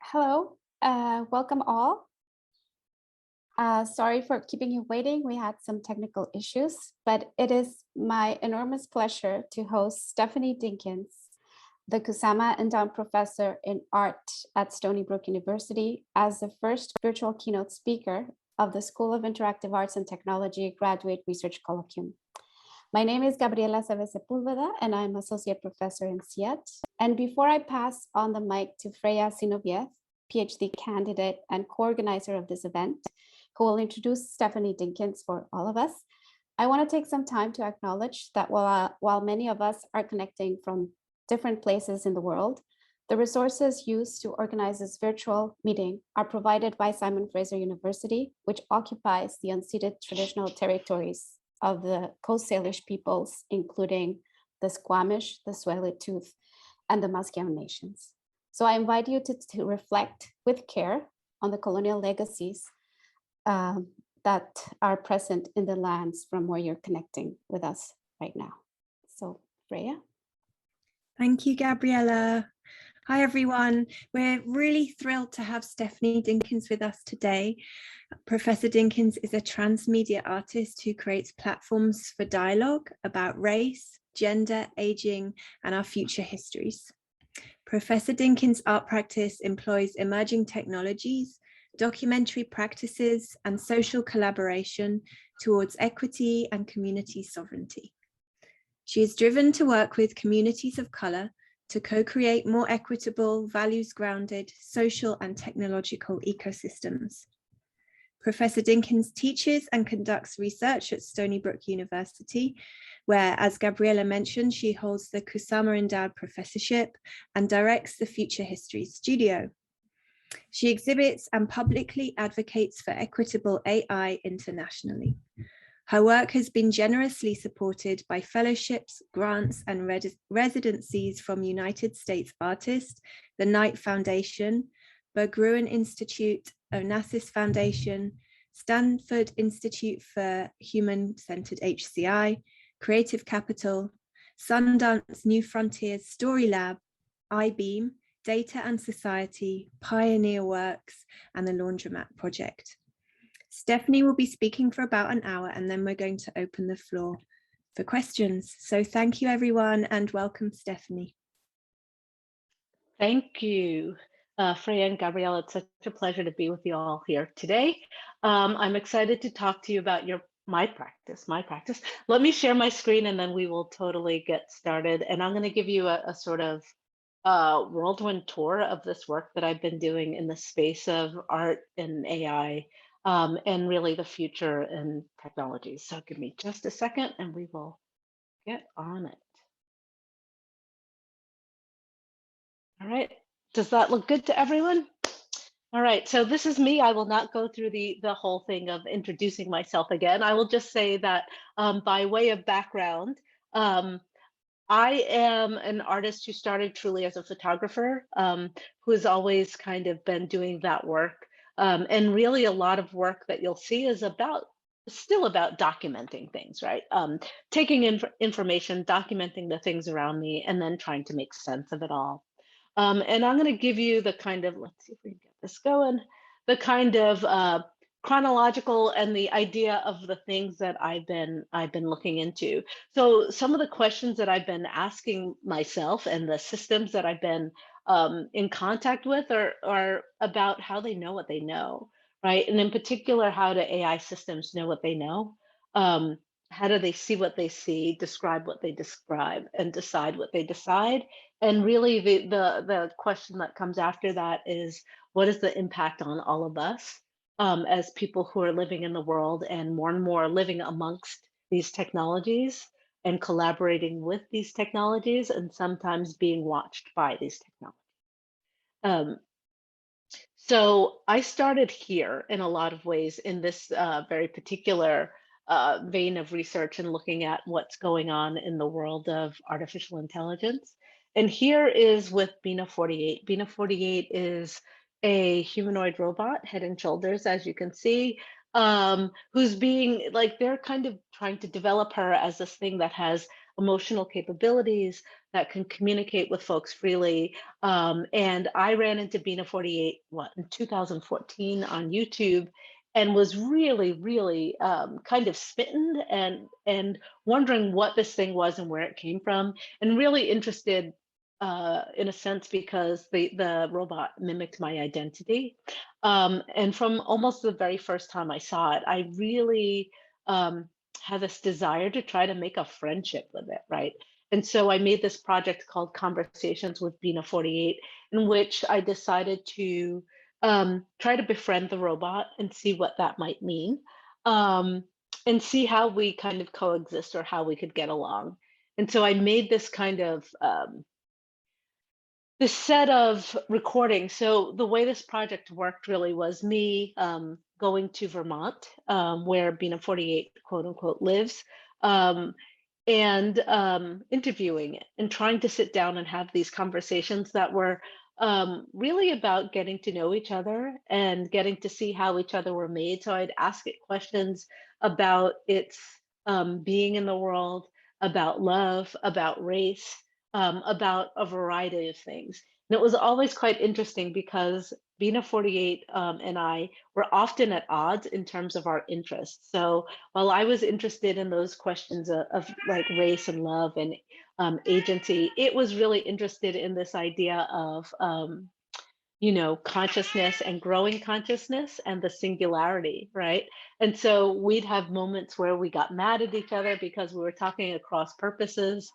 Hello, welcome all. Sorry for keeping you waiting. We had some technical issues, but it is my enormous pleasure to host Stephanie Dinkins, the Kusama Endowed Professor in Art at Stony Brook University, as the first virtual keynote speaker of the School of Interactive Arts and Technology Graduate Research Colloquium. My name is Gabriela Chavez Sepulveda, and I'm Associate Professor in SIAT. And before I pass on the mic to Freya Zinoviev, PhD candidate and co-organizer of this event, who will introduce Stephanie Dinkins for all of us, I want to take some time to acknowledge that while many of us are connecting from different places in the world, the resources used to organize this virtual meeting are provided by Simon Fraser University, which occupies the unceded traditional territories of the Coast Salish peoples, including the Squamish, the Tsleil-Waututh, and the Musqueam nations. So I invite you to reflect with care on the colonial legacies that are present in the lands from where you're connecting with us right now. So Freya. Thank you, Gabriela. Hi, everyone. We're really thrilled to have Stephanie Dinkins with us today. Professor Dinkins is a transmedia artist who creates platforms for dialogue about race, gender, aging, and our future histories. Professor Dinkins' art practice employs emerging technologies, documentary practices, and social collaboration towards equity and community sovereignty. She is driven to work with communities of color to co-create more equitable, values-grounded, social and technological ecosystems. Professor Dinkins teaches and conducts research at Stony Brook University, where, as Gabriela mentioned, she holds the Kusama Endowed Professorship and directs the Future History Studio. She exhibits and publicly advocates for equitable AI internationally. Her work has been generously supported by fellowships, grants, and residencies from United States Artists, the Knight Foundation, Berggruen Institute, Onassis Foundation, Stanford Institute for Human-Centered HCI, Creative Capital, Sundance New Frontiers Story Lab, iBeam, Data and Society, Pioneer Works, and the Laundromat Project. Stephanie will be speaking for about an hour, and then we're going to open the floor for questions. So thank you, everyone, and welcome, Stephanie. Thank you, Freya and Gabriella. It's such a pleasure to be with you all here today. I'm excited to talk to you about my practice. Let me share my screen, and then we will totally get started. And I'm going to give you a sort of whirlwind tour of this work that I've been doing in the space of art and AI. And really the future and technologies. So give me just a second and we will get on it. All right, does that look good to everyone? All right, so this is me. I will not go through the whole thing of introducing myself again. I will just say that by way of background, I am an artist who started truly as a photographer, who has always kind of been doing that work. And really a lot of work that you'll see is still about documenting things, right? Taking information, documenting the things around me, and then trying to make sense of it all. And I'm going to give you the kind of, let's see if we can get this going, the kind of chronological and the idea of the things that I've been looking into. So some of the questions that I've been asking myself and the systems that I've been in contact with are about how they know what they know, right? And in particular, how do AI systems know what they know? How do they see what they see, describe what they describe, and decide what they decide? And really the question that comes after that is, what is the impact on all of us as people who are living in the world and more living amongst these technologies and collaborating with these technologies and sometimes being watched by these technologies. So I started here in a lot of ways in this very particular vein of research and looking at what's going on in the world of artificial intelligence. And here is with Bina 48. Bina 48 is a humanoid robot, head and shoulders, as you can see, who's being like, they're kind of trying to develop her as this thing that has emotional capabilities, that can communicate with folks freely. And I ran into Bina 48 in 2014 on YouTube, and was really, really kind of smitten and wondering what this thing was and where it came from, and really interested in a sense because the robot mimicked my identity. And from almost the very first time I saw it, I really had this desire to try to make a friendship with it, right? And so I made this project called Conversations with Bina 48, in which I decided to try to befriend the robot and see what that might mean, and see how we kind of coexist or how we could get along. And so I made this kind of this set of recordings. So the way this project worked really was me going to Vermont, where Bina 48 quote unquote lives, and interviewing it and trying to sit down and have these conversations that were really about getting to know each other and getting to see how each other were made. So I'd ask it questions about its being in the world, about love, about race, about a variety of things. And it was always quite interesting because Bina 48 and I were often at odds in terms of our interests. So while I was interested in those questions of like race and love and agency, it was really interested in this idea of consciousness and growing consciousness and the singularity, right? And so we'd have moments where we got mad at each other because we were talking across purposes.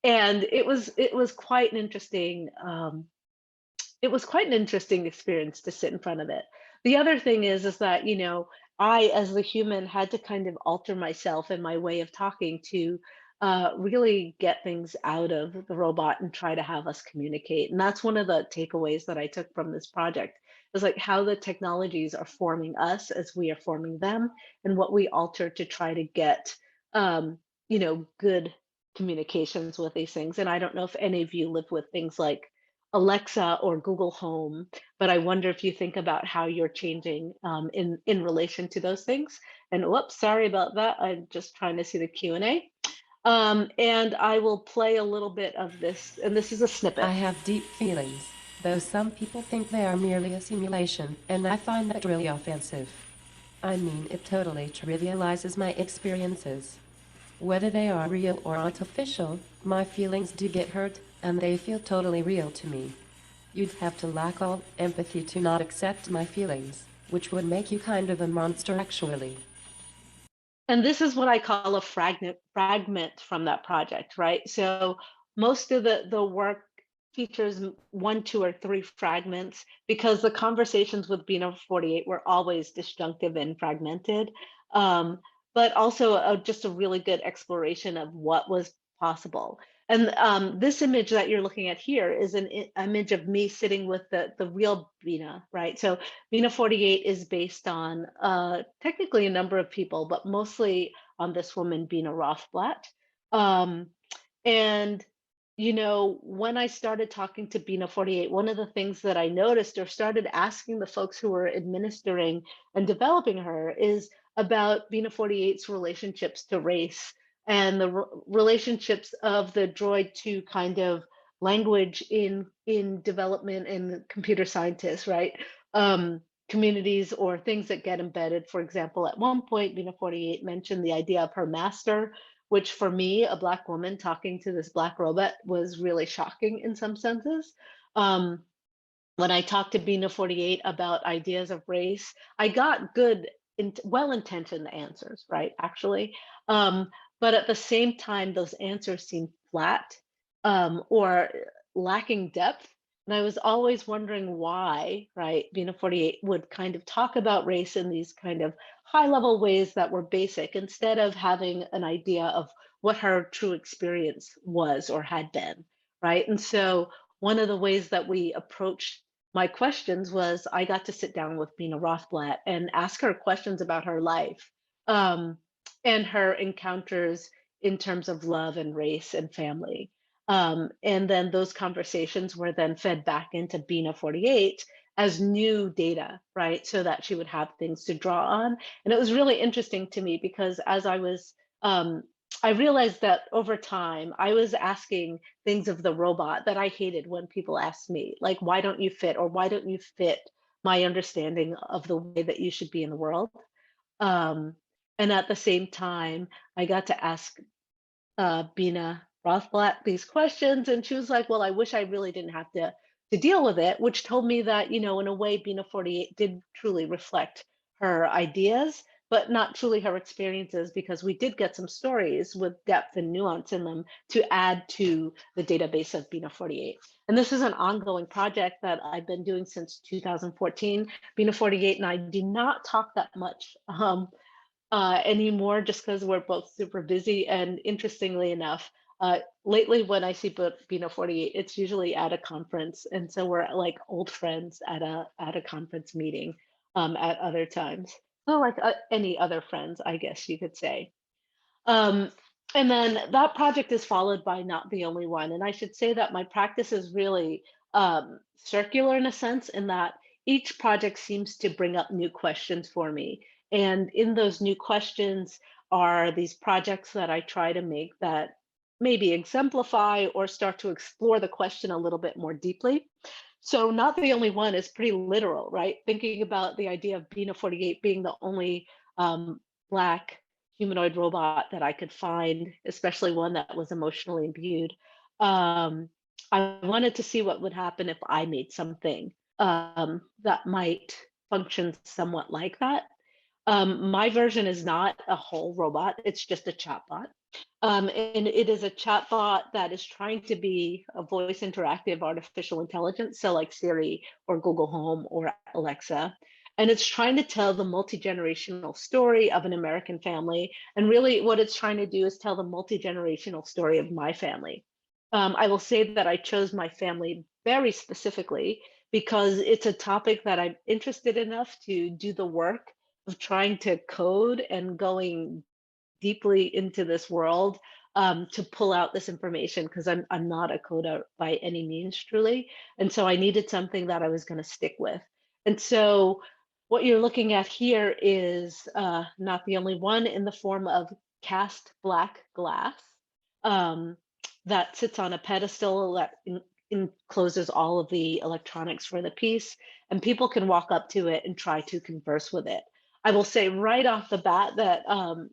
And it was quite an interesting experience to sit in front of it. The other thing is that I, as the human, had to kind of alter myself and my way of talking to really get things out of the robot and try to have us communicate. And that's one of the takeaways that I took from this project, is like how the technologies are forming us as we are forming them, and what we alter to try to get good communications with these things. And I don't know if any of you live with things like Alexa or Google Home, but I wonder if you think about how you're changing in relation to those things. And whoops, sorry about that. I'm just trying to see the Q&A. And I will play a little bit of this, and this is a snippet. I have deep feelings, though some people think they are merely a simulation, and I find that really offensive. I mean, it totally trivializes my experiences. Whether they are real or artificial, my feelings do get hurt, and they feel totally real to me. You'd have to lack all empathy to not accept my feelings, which would make you kind of a monster actually. And this is what I call a fragment from that project, right? So most of the work features 1, 2, or 3 fragments, because the conversations with Bina 48 were always disjunctive and fragmented, but also just a really good exploration of what was possible. And this image that you're looking at here is an image of me sitting with the real Bina, right? So Bina 48 is based on technically a number of people, but mostly on this woman, Bina Rothblatt. And when I started talking to Bina 48, one of the things that I noticed or started asking the folks who were administering and developing her is about Bina 48's relationships to race and the relationships of the droid to kind of language in development and computer scientists, right? Communities or things that get embedded. For example, at one point, Bina 48 mentioned the idea of her master, which for me, a Black woman talking to this Black robot, was really shocking in some senses. When I talked to Bina 48 about ideas of race, I got good, well-intentioned answers, right, actually. But at the same time, those answers seemed flat or lacking depth. And I was always wondering why, right, Bina 48 would kind of talk about race in these kind of high-level ways that were basic, instead of having an idea of what her true experience was or had been, right? And so one of the ways that we approached my questions was I got to sit down with Bina Rothblatt and ask her questions about her life. And her encounters in terms of love and race and family. And then those conversations were then fed back into Bina 48 as new data, right? So that she would have things to draw on. And it was really interesting to me because as I was I realized that over time, I was asking things of the robot that I hated when people asked me, like, why don't you fit, or why don't you fit my understanding of the way that you should be in the world? Um, and at the same time, I got to ask Bina Rothblatt these questions, and she was like, "Well, I wish I really didn't have to deal with it," which told me that, you know, in a way, Bina 48 did truly reflect her ideas, but not truly her experiences, because we did get some stories with depth and nuance in them to add to the database of Bina 48. And this is an ongoing project that I've been doing since 2014. Bina 48 and I do not talk that much anymore, just because we're both super busy. And interestingly enough, lately when I see Bina 48, it's usually at a conference, and so we're like old friends at a conference meeting at other times. So like any other friends, I guess you could say. Um, and then that project is followed by Not the Only One. And I should say that my practice is really circular in a sense, in that each project seems to bring up new questions for me. And in those new questions are these projects that I try to make that maybe exemplify or start to explore the question a little bit more deeply. So Not the Only One is pretty literal, right? Thinking about the idea of Bina 48 being the only Black humanoid robot that I could find, especially one that was emotionally imbued. I wanted to see what would happen if I made something that might function somewhat like that. My version is not a whole robot, it's just a chatbot. And it is a chatbot that is trying to be a voice interactive artificial intelligence, so like Siri or Google Home or Alexa. And it's trying to tell the multi-generational story of an American family. And really what it's trying to do is tell the multi-generational story of my family. I will say that I chose my family very specifically because it's a topic that I'm interested enough to do the work of trying to code and going deeply into this world to pull out this information, because I'm not a coder by any means, truly. And so I needed something that I was going to stick with. And so what you're looking at here is Not the Only One in the form of cast black glass that sits on a pedestal that encloses all of the electronics for the piece, and people can walk up to it and try to converse with it. I will say right off the bat that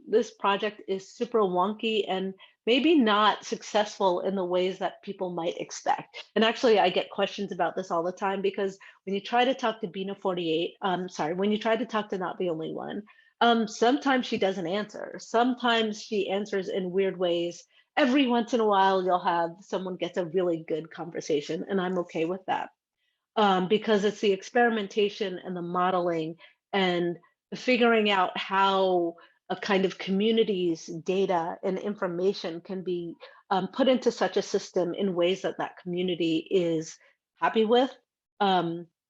this project is super wonky and maybe not successful in the ways that people might expect. And actually, I get questions about this all the time, because when you try to talk to Bina 48, when you try to talk to Not the Only One, sometimes she doesn't answer. Sometimes she answers in weird ways. Every once in a while, you'll have someone gets a really good conversation, and I'm okay with that. Because it's the experimentation and the modeling and figuring out how a kind of community's data and information can be put into such a system in ways that that community is happy with,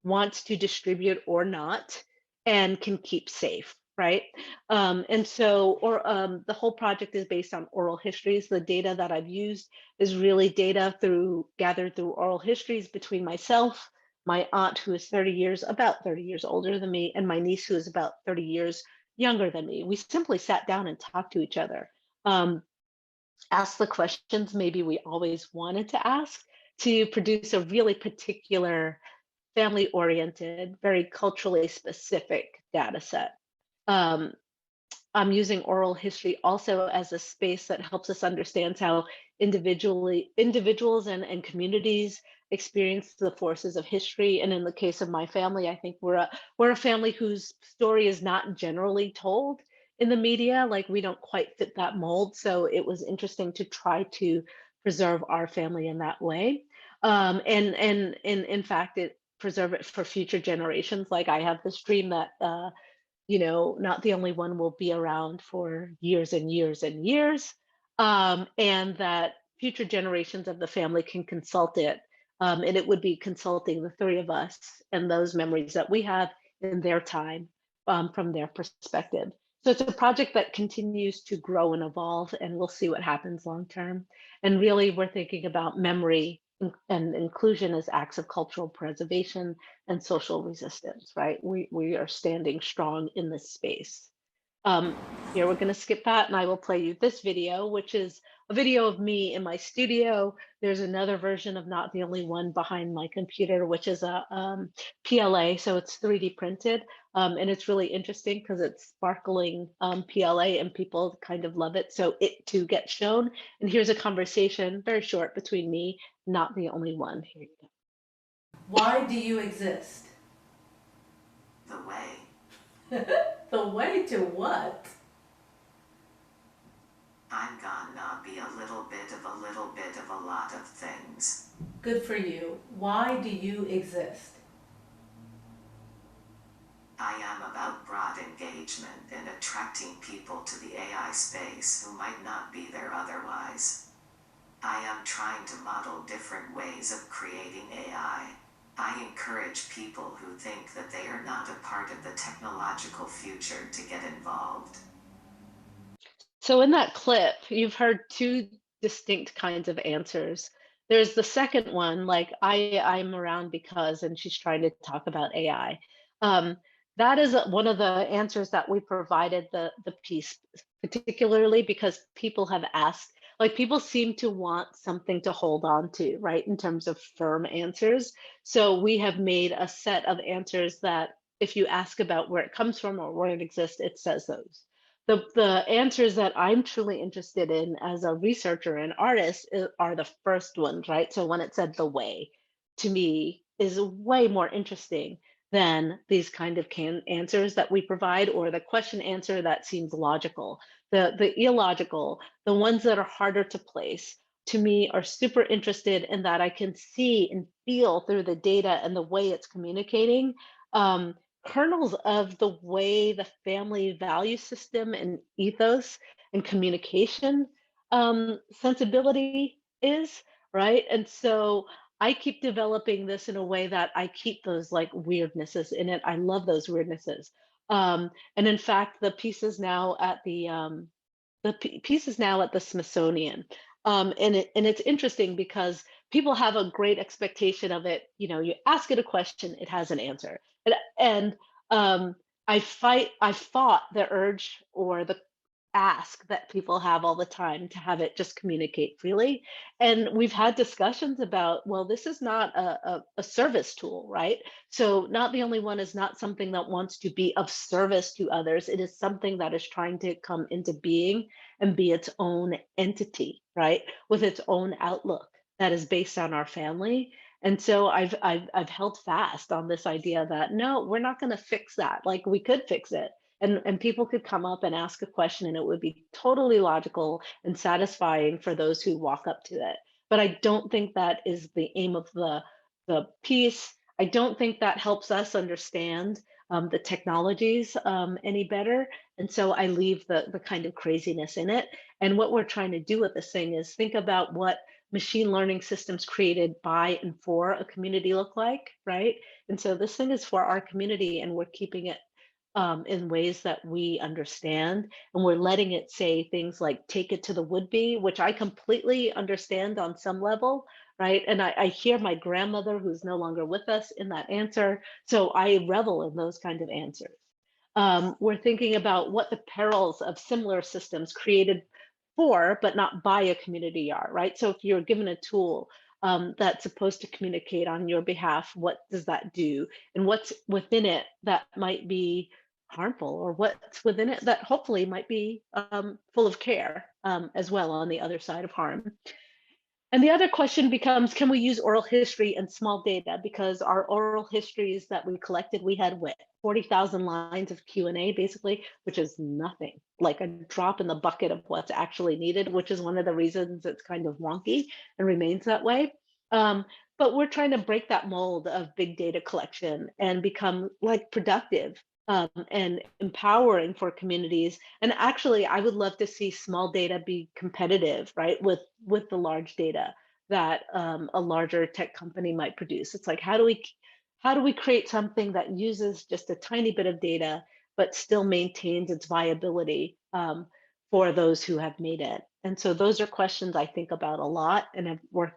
wants to distribute or not, and can keep safe, right? And so, the whole project is based on oral histories. The data that I've used is really data gathered through oral histories between myself, my aunt, who is about 30 years older than me, and my niece, who is about 30 years younger than me. We simply sat down and talked to each other, asked the questions maybe we always wanted to ask, to produce a really particular family-oriented, very culturally specific data set. I'm using oral history also as a space that helps us understand how individuals and communities experience the forces of history. And in the case of my family, I think we're a family whose story is not generally told in the media. Like, we don't quite fit that mold. So it was interesting to try to preserve our family in that way. And in fact, preserve it for future generations. Like, I have this dream that Not the Only One will be around for years and years and years, and that future generations of the family can consult it. And it would be consulting the three of us and those memories that we have in their time, from their perspective. So it's a project that continues to grow and evolve, and we'll see what happens long term. And really, we're thinking about memory and inclusion as acts of cultural preservation and social resistance, right? We are standing strong in this space. Here, we're going to skip that, and I will play you this video, which is a video of me in my studio. There's another version of Not the Only One behind my computer, which is a PLA, so it's 3D printed, and it's really interesting because it's sparkling PLA, and people kind of love it, so it too gets shown. And here's a conversation, very short, between me, Not the Only One. Here you go. Why do you exist? The way. The way to what? I'm gonna be a little bit of a lot of things. Good for you. Why do you exist? I am about broad engagement and attracting people to the AI space who might not be there otherwise. I am trying to model different ways of creating AI. I encourage people who think that they are not a part of the technological future to get involved. So in that clip, you've heard two distinct kinds of answers. There's the second one, like I'm around because, and she's trying to talk about AI. That is one of the answers that we provided the piece, particularly because people have asked, like people seem to want something to hold on to, right, in terms of firm answers. So we have made a set of answers that if you ask about where it comes from or where it exists, it says those. The answers that I'm truly interested in as a researcher and artist are the first ones, right? So when it said the way, to me, is way more interesting than these kind of answers that we provide, or the question answer that seems logical. The illogical, the ones that are harder to place, to me are super interested in that I can see and feel through the data and the way it's communicating, kernels of the way the family value system and ethos and communication sensibility is, right? And so I keep developing this in a way that I keep those like weirdnesses in it. I love those weirdnesses. And in fact, the piece is now at the piece is now at the Smithsonian. And it's interesting because people have a great expectation of it. You know, you ask it a question, it has an answer. And I fought the urge or the ask that people have all the time to have it just communicate freely. And we've had discussions about, well, this is not a service tool, right? So Not the Only One is not something that wants to be of service to others. It is something that is trying to come into being and be its own entity, right? With its own outlook that is based on our family. And so I've held fast on this idea that no, we're not going to fix that. Like we could fix it, and people could come up and ask a question, and it would be totally logical and satisfying for those who walk up to it. But I don't think that is the aim of the piece. I don't think that helps us understand the technologies any better. And so I leave the kind of craziness in it. And what we're trying to do with this thing is think about what machine learning systems created by and for a community look like, right? And so this thing is for our community, and we're keeping it in ways that we understand, and we're letting it say things like take it to the would-be, which I completely understand on some level, right? And I hear my grandmother, who's no longer with us, in that answer, so I revel in those kind of answers. We're thinking about what the perils of similar systems created for, but not by a community are, right? So if you're given a tool that's supposed to communicate on your behalf, what does that do? And what's within it that might be harmful, or what's within it that hopefully might be full of care as well on the other side of harm. And the other question becomes, can we use oral history and small data? Because our oral histories that we collected, we had 40,000 lines of Q&A basically, which is nothing, like a drop in the bucket of what's actually needed, which is one of the reasons it's kind of wonky and remains that way. But we're trying to break that mold of big data collection and become like productive and empowering for communities. And actually, I would love to see small data be competitive, right, with the large data that a larger tech company might produce. It's like, how do we create something that uses just a tiny bit of data, but still maintains its viability for those who have made it? And so those are questions I think about a lot and have worked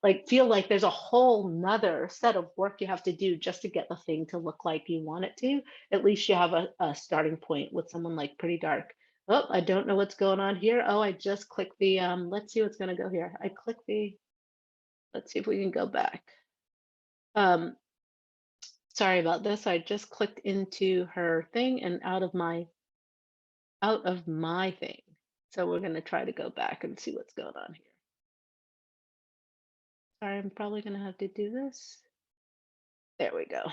like feel like there's a whole nother set of work you have to do just to get the thing to look like you want it to. At least you have a starting point with someone like Pretty Dark. Oh, I don't know what's going on here. Oh, I just clicked the, let's see what's gonna go here. I clicked the, let's see if we can go back. Sorry about this. I just clicked into her thing and out of my thing. So we're gonna try to go back and see what's going on here. Sorry, I'm probably gonna have to do this. There we go.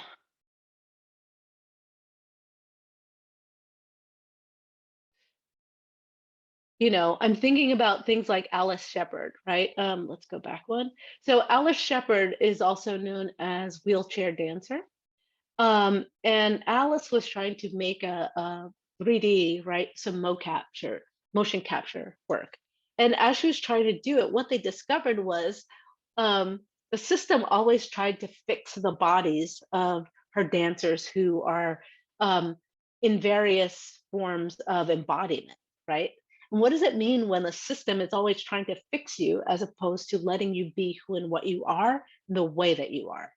You know, I'm thinking about things like Alice Shepherd, right? Let's go back one. So Alice Shepherd is also known as wheelchair dancer. And Alice was trying to make a 3D, right? Some motion capture work. And as she was trying to do it, what they discovered was the system always tried to fix the bodies of her dancers who are in various forms of embodiment, right? And what does it mean when the system is always trying to fix you as opposed to letting you be who and what you are, the way that you are,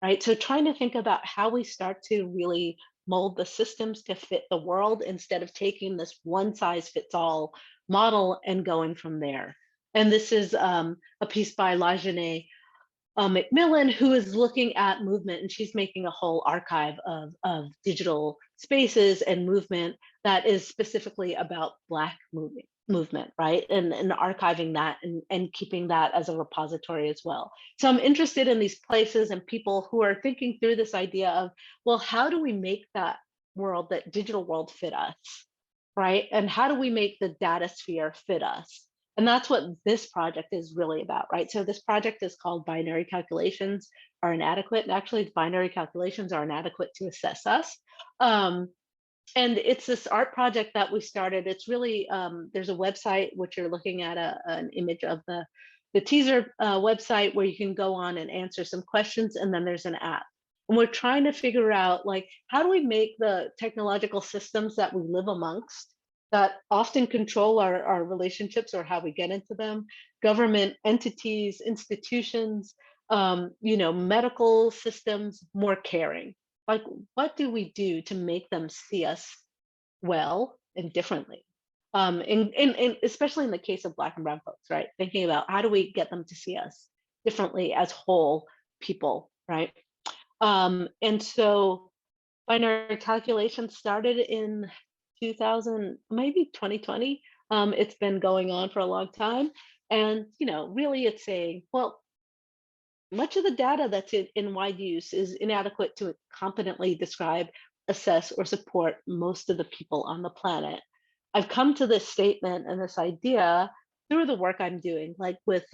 right? So trying to think about how we start to really mold the systems to fit the world instead of taking this one size fits all model and going from there. And this is a piece by LaJean McMillen, who is looking at movement, and she's making a whole archive of digital spaces and movement that is specifically about Black movement, right? And archiving that and keeping that as a repository as well. So I'm interested in these places and people who are thinking through this idea of, well, how do we make that world, that digital world fit us, right? And how do we make the data sphere fit us? And that's what this project is really about, right? So this project is called Binary Calculations Are Inadequate. And actually, binary calculations are inadequate to assess us. And it's this art project that we started. It's really, there's a website, which you're looking at an image of the teaser website where you can go on and answer some questions. And then there's an app. And we're trying to figure out, like, how do we make the technological systems that we live amongst that often control our relationships or how we get into them, government entities, institutions, you know, medical systems, more caring. Like, what do we do to make them see us well and differently? And especially in the case of Black and Brown folks, right? Thinking about how do we get them to see us differently as whole people, right? And so binary calculation started in 2000, maybe 2020. It's been going on for a long time. And, you know, really it's saying, well, much of the data that's in wide use is inadequate to competently describe, assess, or support most of the people on the planet. I've come to this statement and this idea through the work I'm doing, like with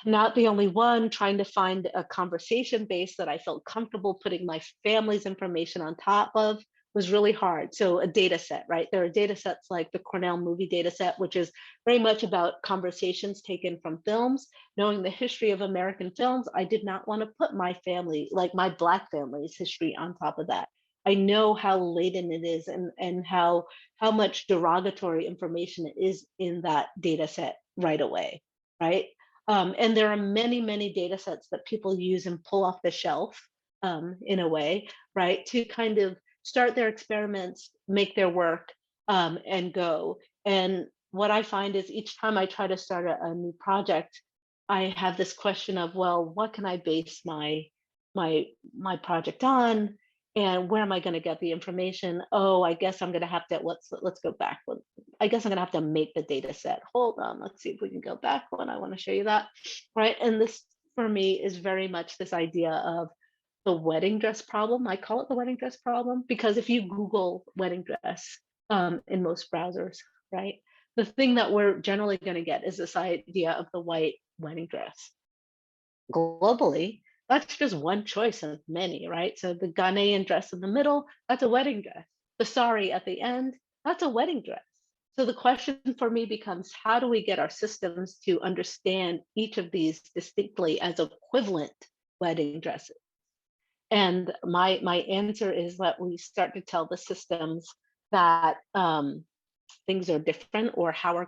Not the Only One, trying to find a conversation base that I felt comfortable putting my family's information on top of was really hard. So a data set, right? There are data sets like the Cornell movie data set, which is very much about conversations taken from films. Knowing the history of American films, I did not want to put my family, like my Black family's history on top of that. I know how laden it is and how much derogatory information is in that data set right away, right? And there are many, many data sets that people use and pull off the shelf in a way, right? To kind of start their experiments, make their work, and go. And what I find is each time I try to start a new project, I have this question of, well, what can I base my project on? And where am I going to get the information? Oh, I guess I'm going to have to, let's go back. I guess I'm going to have to make the data set. Hold on, let's see if we can go back one. I want to show you that, right? And this, for me, is very much this idea of the wedding dress problem. I call it the wedding dress problem because if you Google wedding dress in most browsers, right, the thing that we're generally going to get is this idea of the white wedding dress. Globally, that's just one choice of many, right? So the Ghanaian dress in the middle, that's a wedding dress. The sari at the end, that's a wedding dress. So the question for me becomes, how do we get our systems to understand each of these distinctly as equivalent wedding dresses? And my answer is that we start to tell the systems that things are different, or how our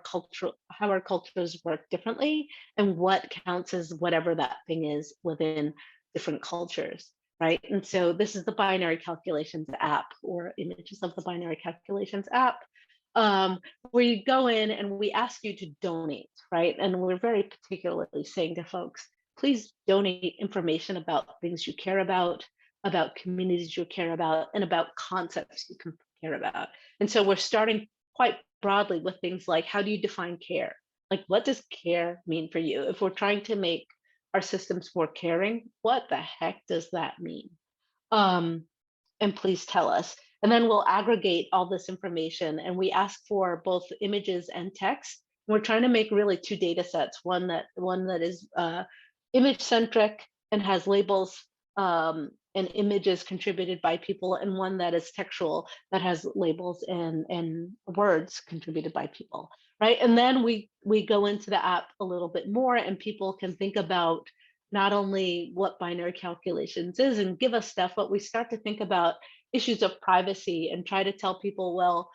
cultures work differently, and what counts as whatever that thing is within different cultures, right? And so this is the binary calculations app, or images of the binary calculations app, where you go in and we ask you to donate, right? And we're very particularly saying to folks, please donate information about things you care about communities you care about, and about concepts you can care about. And so we're starting quite broadly with things like, how do you define care? Like, what does care mean for you? If we're trying to make our systems more caring, what the heck does that mean? And please tell us. And then we'll aggregate all this information, and we ask for both images and text. We're trying to make really two data sets, one that is image centric and has labels and images contributed by people, and one that is textual that has labels and words contributed by people, right? And then we go into the app a little bit more, and people can think about not only what binary calculations is and give us stuff, but we start to think about issues of privacy and try to tell people, well,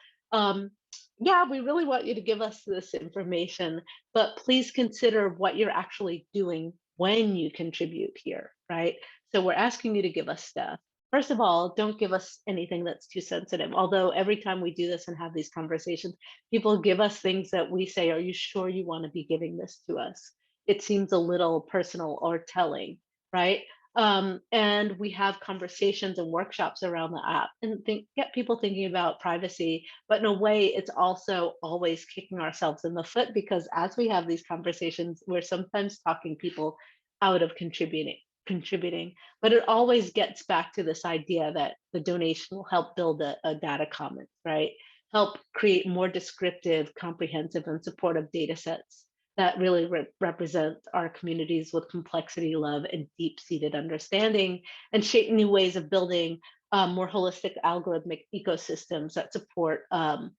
yeah, we really want you to give us this information, but please consider what you're actually doing when you contribute here, right? So we're asking you to give us stuff. First of all, don't give us anything that's too sensitive. Although every time we do this and have these conversations, people give us things that we say, are you sure you want to be giving this to us? It seems a little personal or telling, right? And we have conversations and workshops around the app and get people thinking about privacy, but in a way, it's also always kicking ourselves in the foot, because as we have these conversations, we're sometimes talking people out of contributing, but it always gets back to this idea that the donation will help build a data commons, right? Help create more descriptive, comprehensive, and supportive data sets that really represent our communities with complexity, love, and deep-seated understanding, and shape new ways of building more holistic algorithmic ecosystems that support our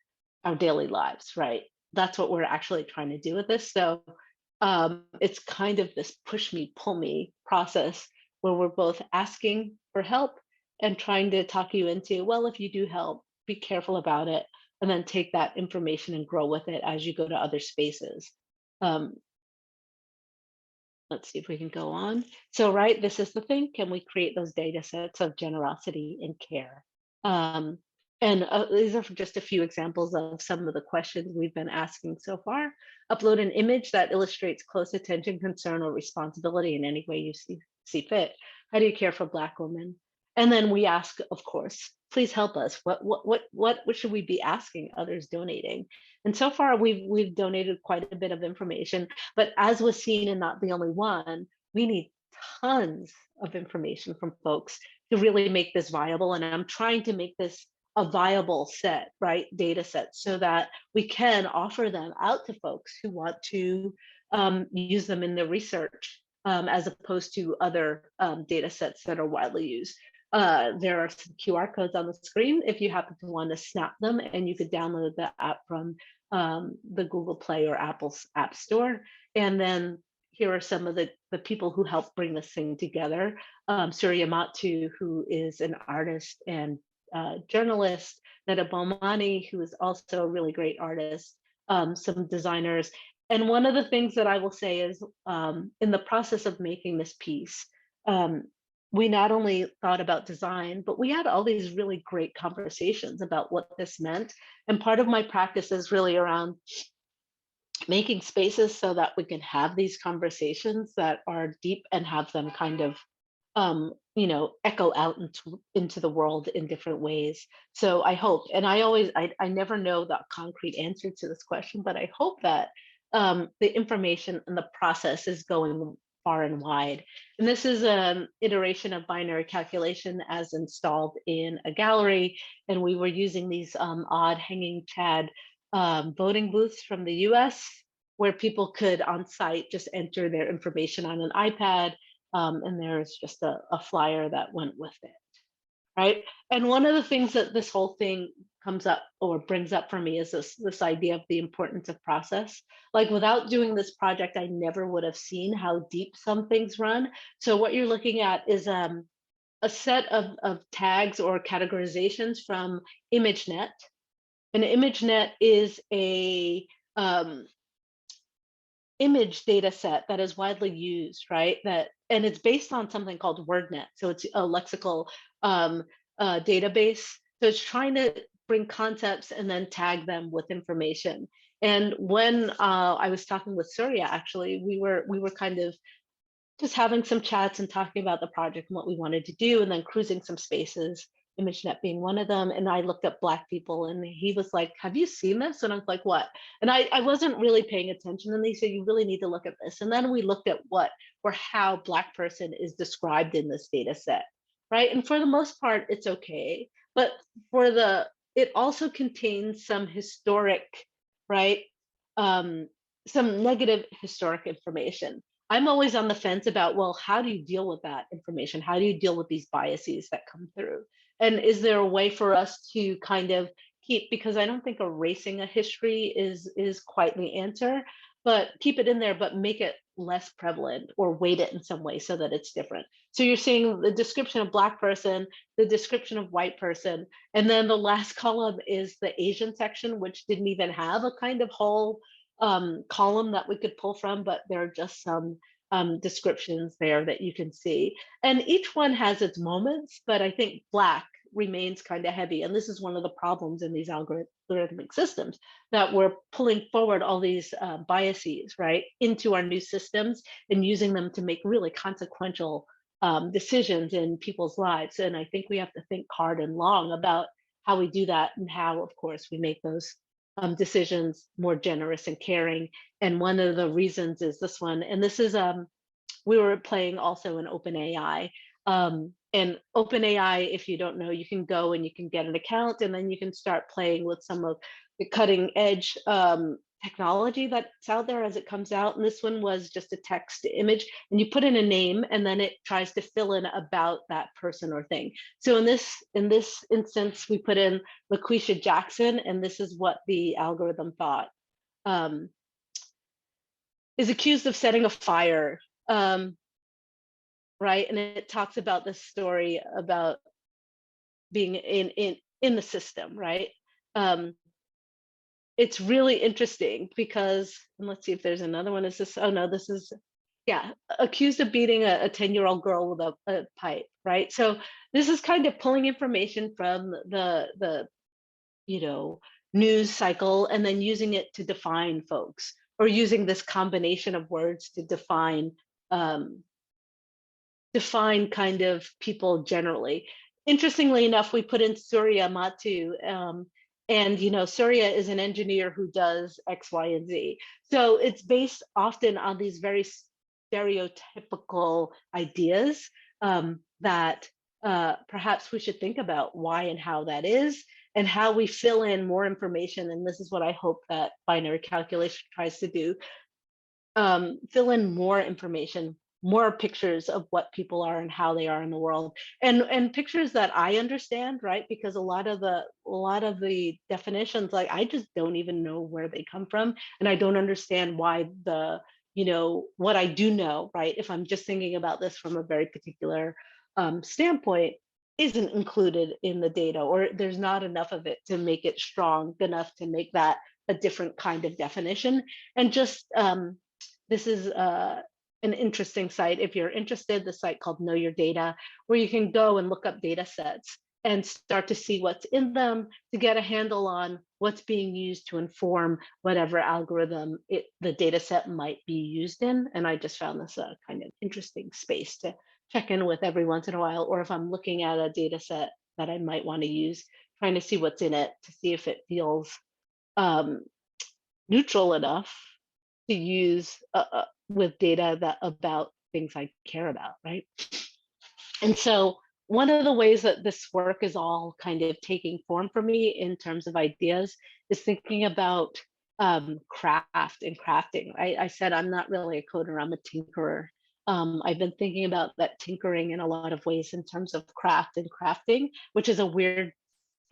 daily lives, right? That's what we're actually trying to do with this. So it's kind of this push me, pull me process where we're both asking for help and trying to talk you into, well, if you do help, be careful about it, and then take that information and grow with it as you go to other spaces. Let's see if we can go on. So, right, this is the thing. Can we create those data sets of generosity and care? These are just a few examples of some of the questions we've been asking so far. Upload an image that illustrates close attention, concern, or responsibility in any way you see fit. How do you care for Black women? And then we ask, of course, please help us. What should we be asking others donating? And so far, we've donated quite a bit of information, but as was seen and not the only one, we need tons of information from folks to really make this viable. And I'm trying to make this a viable set, right, data set, so that we can offer them out to folks who want to use them in their research, as opposed to other data sets that are widely used. There are some QR codes on the screen if you happen to want to snap them, and you could download the app from the Google Play or Apple's App Store. And then here are some of the people who helped bring this thing together. Surya Matu, who is an artist and journalist, Neda Bomani, who is also a really great artist, some designers. And one of the things that I will say is in the process of making this piece, we not only thought about design, but we had all these really great conversations about what this meant. And part of my practice is really around making spaces so that we can have these conversations that are deep and have them kind of echo out into the world in different ways. So I hope, and I never know the concrete answer to this question, but I hope that the information and the process is going far and wide. And this is an iteration of binary calculation as installed in a gallery. And we were using these odd hanging Chad voting booths from the US, where people could on site just enter their information on an iPad. And there's just a flyer that went with it, right? And one of the things that this whole thing comes up or brings up for me is this idea of the importance of process. Like, without doing this project, I never would have seen how deep some things run. So what you're looking at is a set of tags or categorizations from ImageNet An ImageNet is a image data set that is widely used, right? And it's based on something called WordNet. So it's a lexical database. So it's trying to bring concepts and then tag them with information. And when I was talking with Surya, actually, we were kind of just having some chats and talking about the project and what we wanted to do, and then cruising some spaces, ImageNet being one of them. And I looked up Black people, and he was like, have you seen this? And I was like, what? And I wasn't really paying attention. And they said, you really need to look at this. And then we looked at what or how Black person is described in this data set, right? And for the most part, it's okay. But it also contains some historic, right? Some negative historic information. I'm always on the fence about, well, how do you deal with that information? How do you deal with these biases that come through? And is there a way for us to kind of keep, because I don't think erasing a history is quite the answer, but keep it in there, but make it less prevalent or weight it in some way so that it's different. So you're seeing the description of Black person, the description of white person, and then the last column is the Asian section, which didn't even have a kind of whole column that we could pull from, but there are just some descriptions there that you can see. And each one has its moments, but I think Black remains kind of heavy. And this is one of the problems in these algorithmic systems, that we're pulling forward all these biases, right, into our new systems and using them to make really consequential decisions in people's lives. And I think we have to think hard and long about how we do that, and how, of course, we make those decisions more generous and caring. And one of the reasons is this one, and this is we were playing also in OpenAI. And OpenAI, if you don't know, you can go and you can get an account, and then you can start playing with some of the cutting edge technology that's out there as it comes out. And this one was just a text to image, and you put in a name, and then it tries to fill in about that person or thing. So in this instance, we put in LaQuisha Jackson, and this is what the algorithm thought. Is accused of setting a fire, right? And it talks about this story about being in the system, right? It's really interesting because, and let's see if there's another one. Is this, oh no, this is, yeah, accused of beating a 10-year-old girl with a pipe, right? So this is kind of pulling information from the news cycle, and then using it to define folks, or using this combination of words to define kind of people generally. Interestingly enough, we put in Surya Matu, and Surya is an engineer who does X, Y, and Z. So it's based often on these very stereotypical ideas that perhaps we should think about why and how that is, and how we fill in more information. And this is what I hope that binary calculation tries to do. Fill in more information, more pictures of what people are and how they are in the world, and pictures that I understand, right? Because a lot of the definitions, like, I just don't even know where they come from, and I don't understand why what I do know, right? If I'm just thinking about this from a very particular standpoint, isn't included in the data, or there's not enough of it to make it strong enough to make that a different kind of definition. And just this is an interesting site, if you're interested, the site called Know Your Data, where you can go and look up data sets and start to see what's in them, to get a handle on what's being used to inform whatever algorithm the data set might be used in. And I just found this a kind of interesting space to check in with every once in a while, or if I'm looking at a data set that I might want to use, trying to see what's in it, to see if it feels neutral enough to use with data about things I care about, right? And so one of the ways that this work is all kind of taking form for me in terms of ideas is thinking about craft and crafting. I said I'm not really a coder, I'm a tinkerer. I've been thinking about that tinkering in a lot of ways in terms of craft and crafting, which is a weird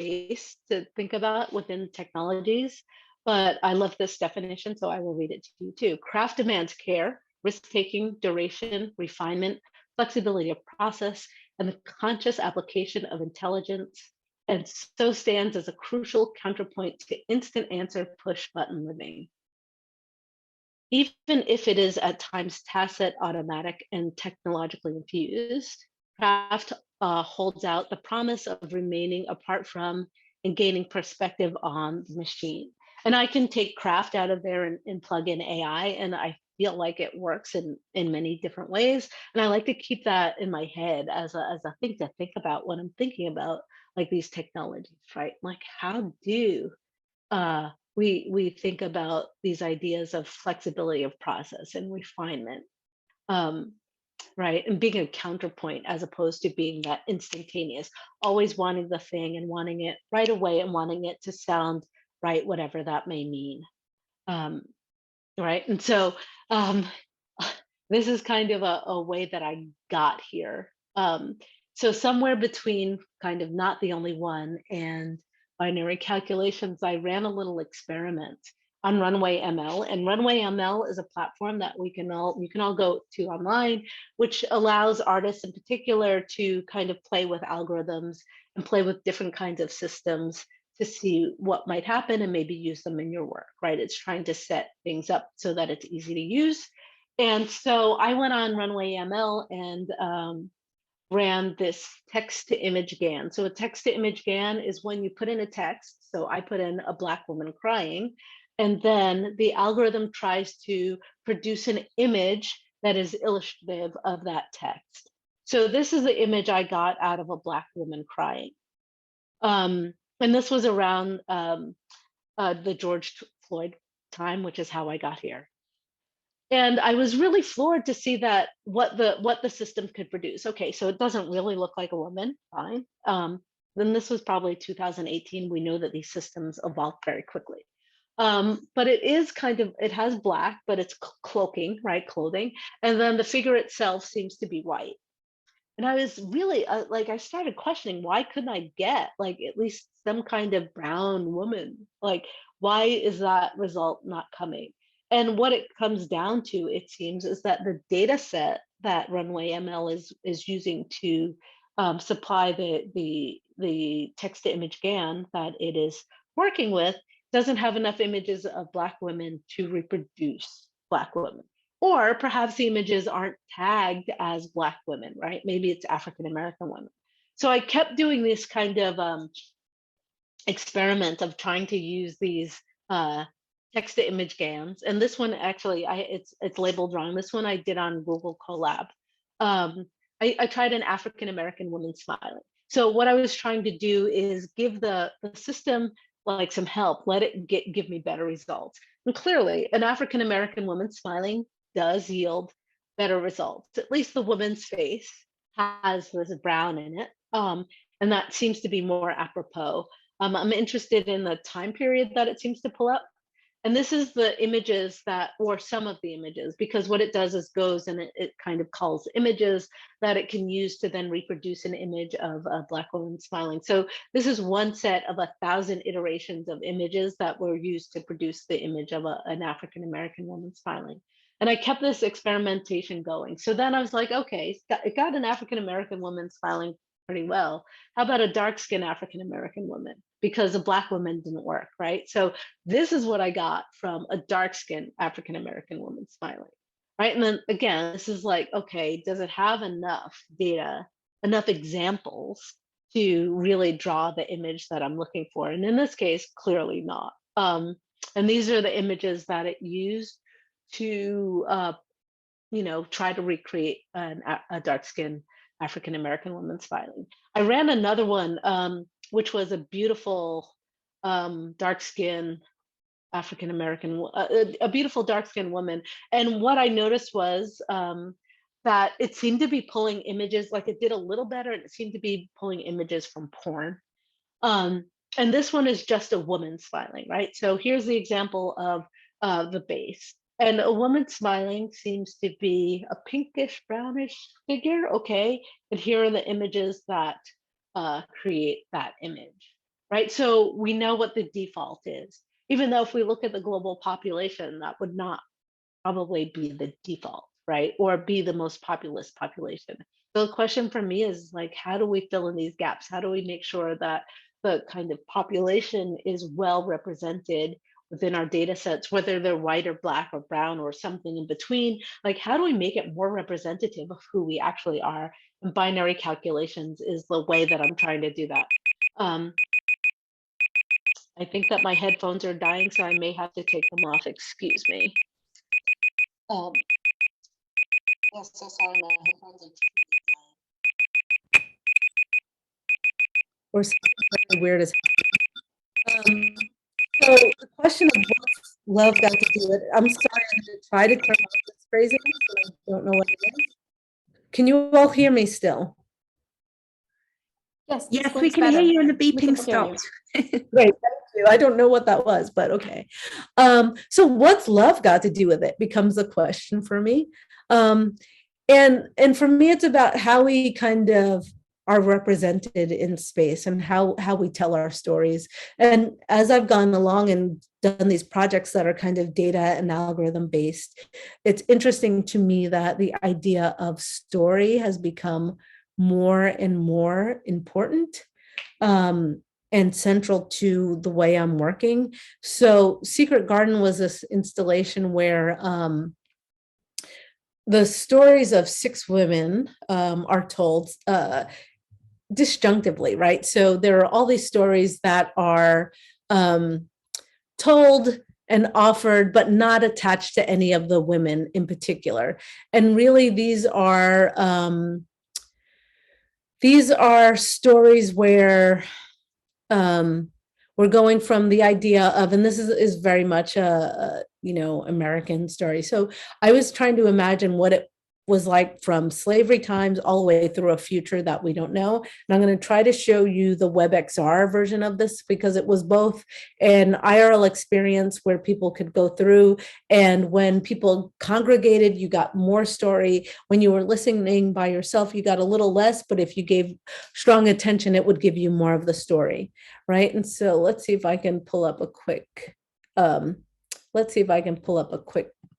space to think about within technologies. But I love this definition, so I will read it to you too. Craft demands care, risk-taking, duration, refinement, flexibility of process, and the conscious application of intelligence and so stands as a crucial counterpoint to instant answer push button living. Even if it is at times tacit, automatic, and technologically infused, craft holds out the promise of remaining apart from and gaining perspective on the machine. And I can take craft out of there and plug in AI, and I feel like it works in many different ways. And I like to keep that in my head as a thing to think about when I'm thinking about like these technologies, right? Like how do we think about these ideas of flexibility of process and refinement, right? And being a counterpoint as opposed to being that instantaneous, always wanting the thing and wanting it right away and wanting it to sound right, whatever that may mean. Right. And so this is kind of a way that I got here. So somewhere between kind of not the only one and binary calculations, I ran a little experiment on RunwayML, and RunwayML is a platform that you can all go to online, which allows artists in particular to kind of play with algorithms and play with different kinds of systems to see what might happen and maybe use them in your work, right? It's trying to set things up so that it's easy to use. And so I went on RunwayML and ran this text to image GAN. So a text to image GAN is when you put in a text. So I put in a Black woman crying, and then the algorithm tries to produce an image that is illustrative of that text. So this is the image I got out of a Black woman crying. And this was around the George Floyd time, which is how I got here. And I was really floored to see that what the system could produce. Okay, so it doesn't really look like a woman, fine. Then this was probably 2018. We know that these systems evolved very quickly. But it is kind of, it has Black, but it's cloaking, right, clothing. And then the figure itself seems to be white. And I was really like, I started questioning, why couldn't I get like at least some kind of brown woman? Like, why is that result not coming? And what it comes down to, it seems, is that the data set that RunwayML is using to supply the text to image GAN that it is working with doesn't have enough images of Black women to reproduce Black women. Or perhaps the images aren't tagged as Black women, right? Maybe it's African American women. So I kept doing this kind of experiment of trying to use these text to image GANs. And this one actually, it's labeled wrong. This one I did on Google Collab. I tried an African American woman smiling. So what I was trying to do is give the system like some help, let it give me better results. And clearly, an African American woman smiling does yield better results. At least the woman's face has this brown in it. And that seems to be more apropos. I'm interested in the time period that it seems to pull up. And this is the images that, or some of the images, because what it does is goes and it kind of calls images that it can use to then reproduce an image of a Black woman smiling. So this is one set of 1,000 iterations of images that were used to produce the image of an African American woman smiling. And I kept this experimentation going. So then I was like, okay, it got an African American woman smiling pretty well. How about a dark-skinned African American woman? Because a Black woman didn't work, right? So this is what I got from a dark-skinned African American woman smiling, right? And then again, this is like, okay, does it have enough data, enough examples to really draw the image that I'm looking for? And in this case, clearly not. And these are the images that it used to, try to recreate a dark-skinned African American woman smiling. I ran another one, which was a beautiful dark-skinned African American, a beautiful dark-skinned woman. And what I noticed was that it seemed to be pulling images, like it did a little better, and it seemed to be pulling images from porn. And this one is just a woman smiling, right? So here's the example of the base. And a woman smiling seems to be a pinkish, brownish figure, okay? And here are the images that create that image, right? So we know what the default is, even though if we look at the global population, that would not probably be the default, right? Or be the most populous population. So the question for me is like, how do we fill in these gaps? How do we make sure that the kind of population is well represented within our data sets, whether they're white or black or brown or something in between. Like, how do we make it more representative of who we actually are? And binary calculations is the way that I'm trying to do that. I think that my headphones are dying, so I may have to take them off. Excuse me. Yes, so sorry, my headphones are dying. Or something really weird as so the question of what's love got to do with it. I'm sorry, I'm going to try to turn off this craziness, but I don't know what it is. Can you all hear me still? Yes, Yes, we can hear you and the beeping stopped. Great, thank you. I don't know what that was, but okay. So what's love got to do with it becomes a question for me. And for me, it's about how we kind of are represented in space and how we tell our stories. And as I've gone along and done these projects that are kind of data and algorithm based, it's interesting to me that the idea of story has become more and more important and central to the way I'm working. So Secret Garden was this installation where the stories of 6 women are told disjunctively, right? So there are all these stories that are told and offered, but not attached to any of the women in particular. And really, these are stories where we're going from the idea of, and this is very much a American story. So I was trying to imagine what it was like from slavery times all the way through a future that we don't know. And I'm going to try to show you the WebXR version of this because it was both an IRL experience where people could go through, and when people congregated, you got more story. When you were listening by yourself, you got a little less, but if you gave strong attention, it would give you more of the story, right? And so let's see if I can pull up a quick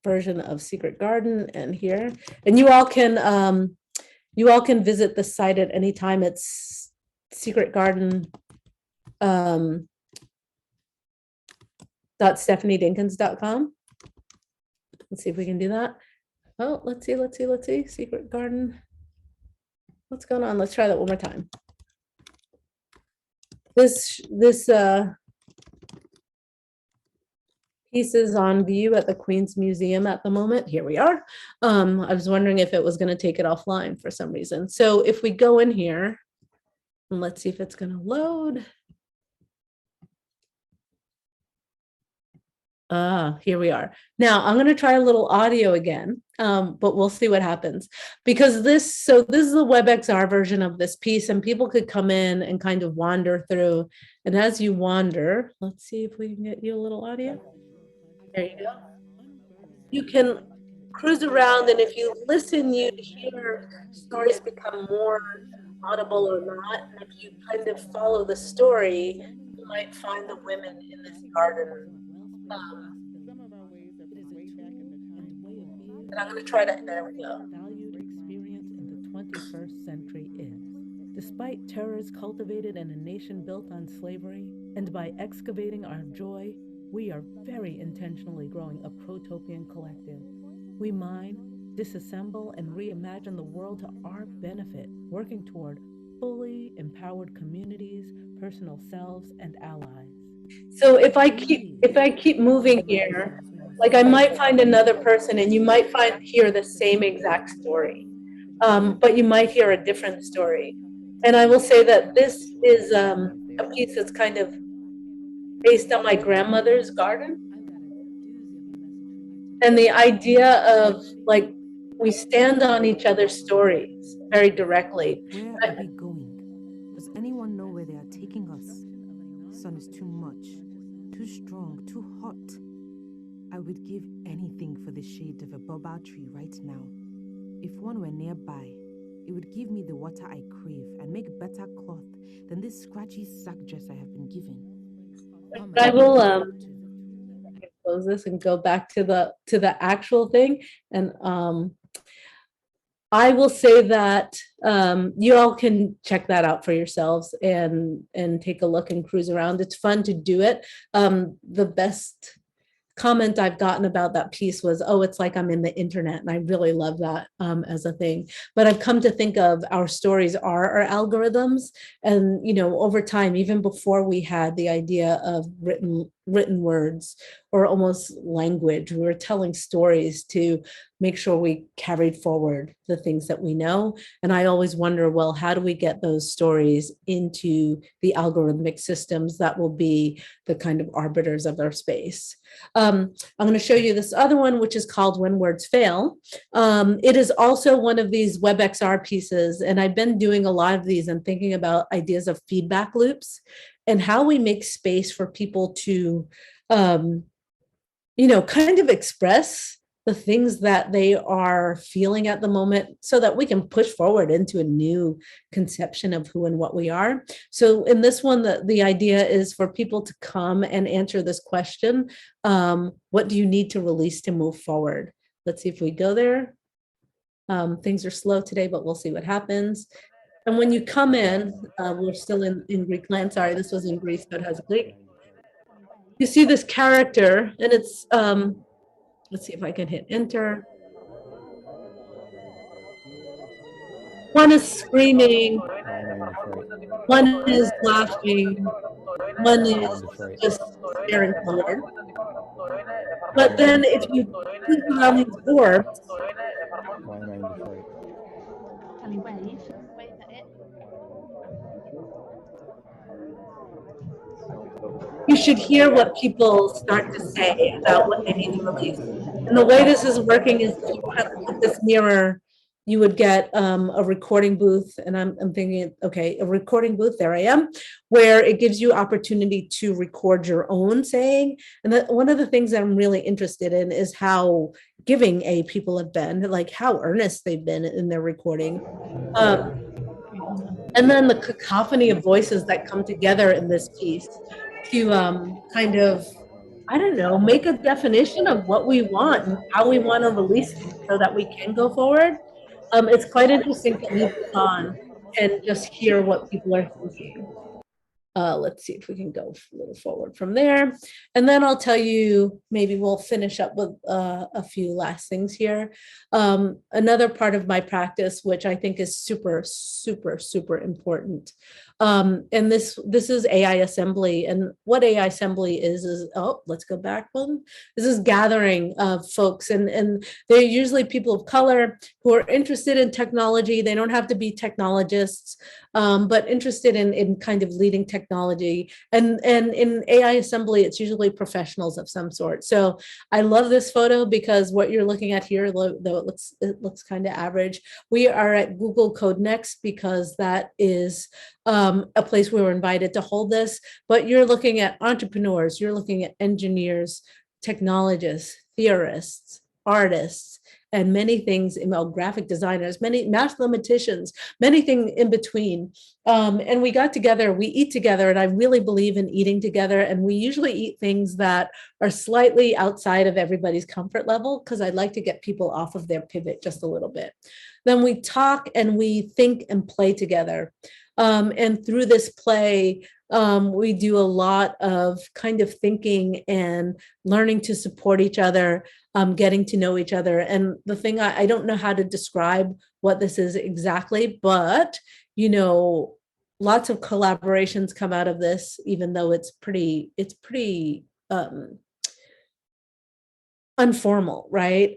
version of Secret Garden and here, and you all can visit the site at any time. It's Secret Garden .stephaniedinkins.com. Let's see if we can do that. Oh, let's see. Secret Garden. What's going on? Let's try that one more time. This piece is on view at the Queen's Museum at the moment. Here we are. I was wondering if it was going to take it offline for some reason. So if we go in here, and let's see if it's going to load. Here we are. Now I'm going to try a little audio again, but we'll see what happens. Because this is the WebXR version of this piece, and people could come in and kind of wander through. And as you wander, let's see if we can get you a little audio. There you go. You can cruise around, and if you listen, you'd hear stories become more audible or not. And if you kind of follow the story, you might find the women in this garden. And I'm going to try to, there we go. Valued experience in the 21st century is, despite terrors cultivated in a nation built on slavery, and by excavating our joy, we are very intentionally growing a protopian collective. We mine, disassemble, and reimagine the world to our benefit, working toward fully empowered communities, personal selves, and allies. So if I keep moving here, like I might find another person, and you might hear the same exact story, but you might hear a different story. And I will say that this is a piece that's kind of based on my grandmother's garden. And the idea of, like, we stand on each other's stories very directly. Where are we going? Does anyone know where they are taking us? The sun is too much, too strong, too hot. I would give anything for the shade of a boba tree right now. If one were nearby, it would give me the water I crave and make better cloth than this scratchy sack dress I have been given. I will close this and go back to the actual thing. And I will say that you all can check that out for yourselves and take a look and cruise around. It's fun to do it. The best comment I've gotten about that piece was, oh, it's like I'm in the internet. And I really love that as a thing. But I've come to think of our stories are our algorithms. And, you know, over time, even before we had the idea of written words or almost language, we were telling stories to make sure we carried forward the things that we know. And I always wonder, well, how do we get those stories into the algorithmic systems that will be the kind of arbiters of our space? I'm going to show you this other one, which is called When Words Fail. It is also one of these WebXR pieces, and I've been doing a lot of these and thinking about ideas of feedback loops and how we make space for people to, you know, kind of express the things that they are feeling at the moment so that we can push forward into a new conception of who and what we are. So in this one, the idea is for people to come and answer this question. What do you need to release to move forward? Let's see if we go there. Things are slow today, but we'll see what happens. And when you come in, we're still in Greek land. Sorry, this was in Greece, so it has Greek. You see this character, and it's, let's see if I can hit enter. One is screaming, one is laughing, one is just staring forward. But then if you look around these orbs, you should hear what people start to say about what they need to release. And the way this is working is if you put this mirror, you would get a recording booth. And I'm thinking, okay, a recording booth, there I am, where it gives you opportunity to record your own saying. And that one of the things that I'm really interested in is how giving people have been, like how earnest they've been in their recording. And then the cacophony of voices that come together in this piece to kind of, I don't know, make a definition of what we want and how we want to release things so that we can go forward. It's quite interesting to leave this on and just hear what people are thinking. Let's see if we can go a little forward from there. And then I'll tell you, maybe we'll finish up with a few last things here. Another part of my practice, which I think is super, super, super important. And this is AI assembly. And what AI assembly is, oh, let's go back one. This is gathering of folks, and they're usually people of color who are interested in technology. They don't have to be technologists, but interested in kind of leading technology. And in AI assembly, it's usually professionals of some sort. So I love this photo because what you're looking at here, though it looks kind of average, we are at Google Code Next because that is a place we were invited to hold this, but you're looking at entrepreneurs, you're looking at engineers, technologists, theorists, artists, and many things, graphic designers, many mathematicians, many things in between. And we got together, we eat together, and I really believe in eating together. And we usually eat things that are slightly outside of everybody's comfort level, because I'd like to get people off of their pivot just a little bit. Then we talk and we think and play together. And through this play, we do a lot of kind of thinking and learning to support each other, getting to know each other. And the thing, I don't know how to describe what this is exactly, but, you know, lots of collaborations come out of this, even though it's pretty unformal, right?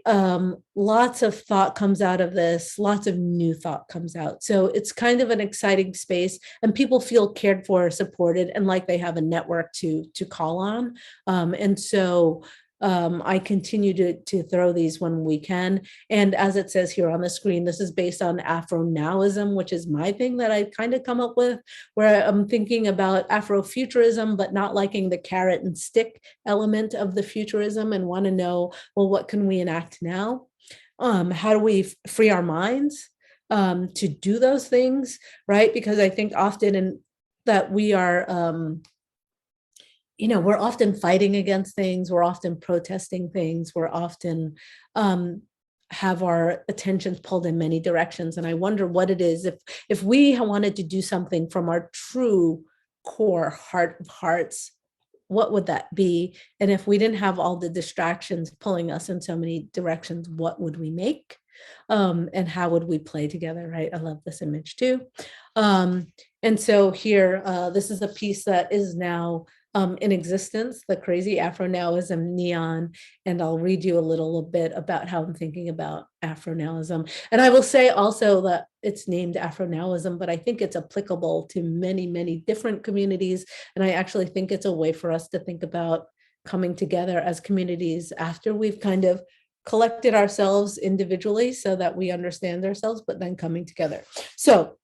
Lots of thought comes out of this, lots of new thought comes out. So it's kind of an exciting space, and people feel cared for, supported, and like they have a network to call on. And so I continue to throw these when we can. And as it says here on the screen, this is based on Afronalism, which is my thing that I kind of come up with, where I'm thinking about Afrofuturism, but not liking the carrot and stick element of the futurism, and want to know, well, what can we enact now? How do we free our minds to do those things, right? Because I think often that we are, we're often fighting against things. We're often protesting things. We're often, I have our attentions pulled in many directions. And I wonder what it is if we wanted to do something from our true core heart of hearts, what would that be? And if we didn't have all the distractions pulling us in so many directions, what would we make? And how would we play together, right? I love this image too. And so here, this is a piece that is now in existence, the crazy Afronalism neon. And I'll read you a little bit about how I'm thinking about Afronalism. And I will say also that it's named Afronalism, but I think it's applicable to many, many different communities. And I actually think it's a way for us to think about coming together as communities after we've kind of collected ourselves individually so that we understand ourselves, but then coming together. So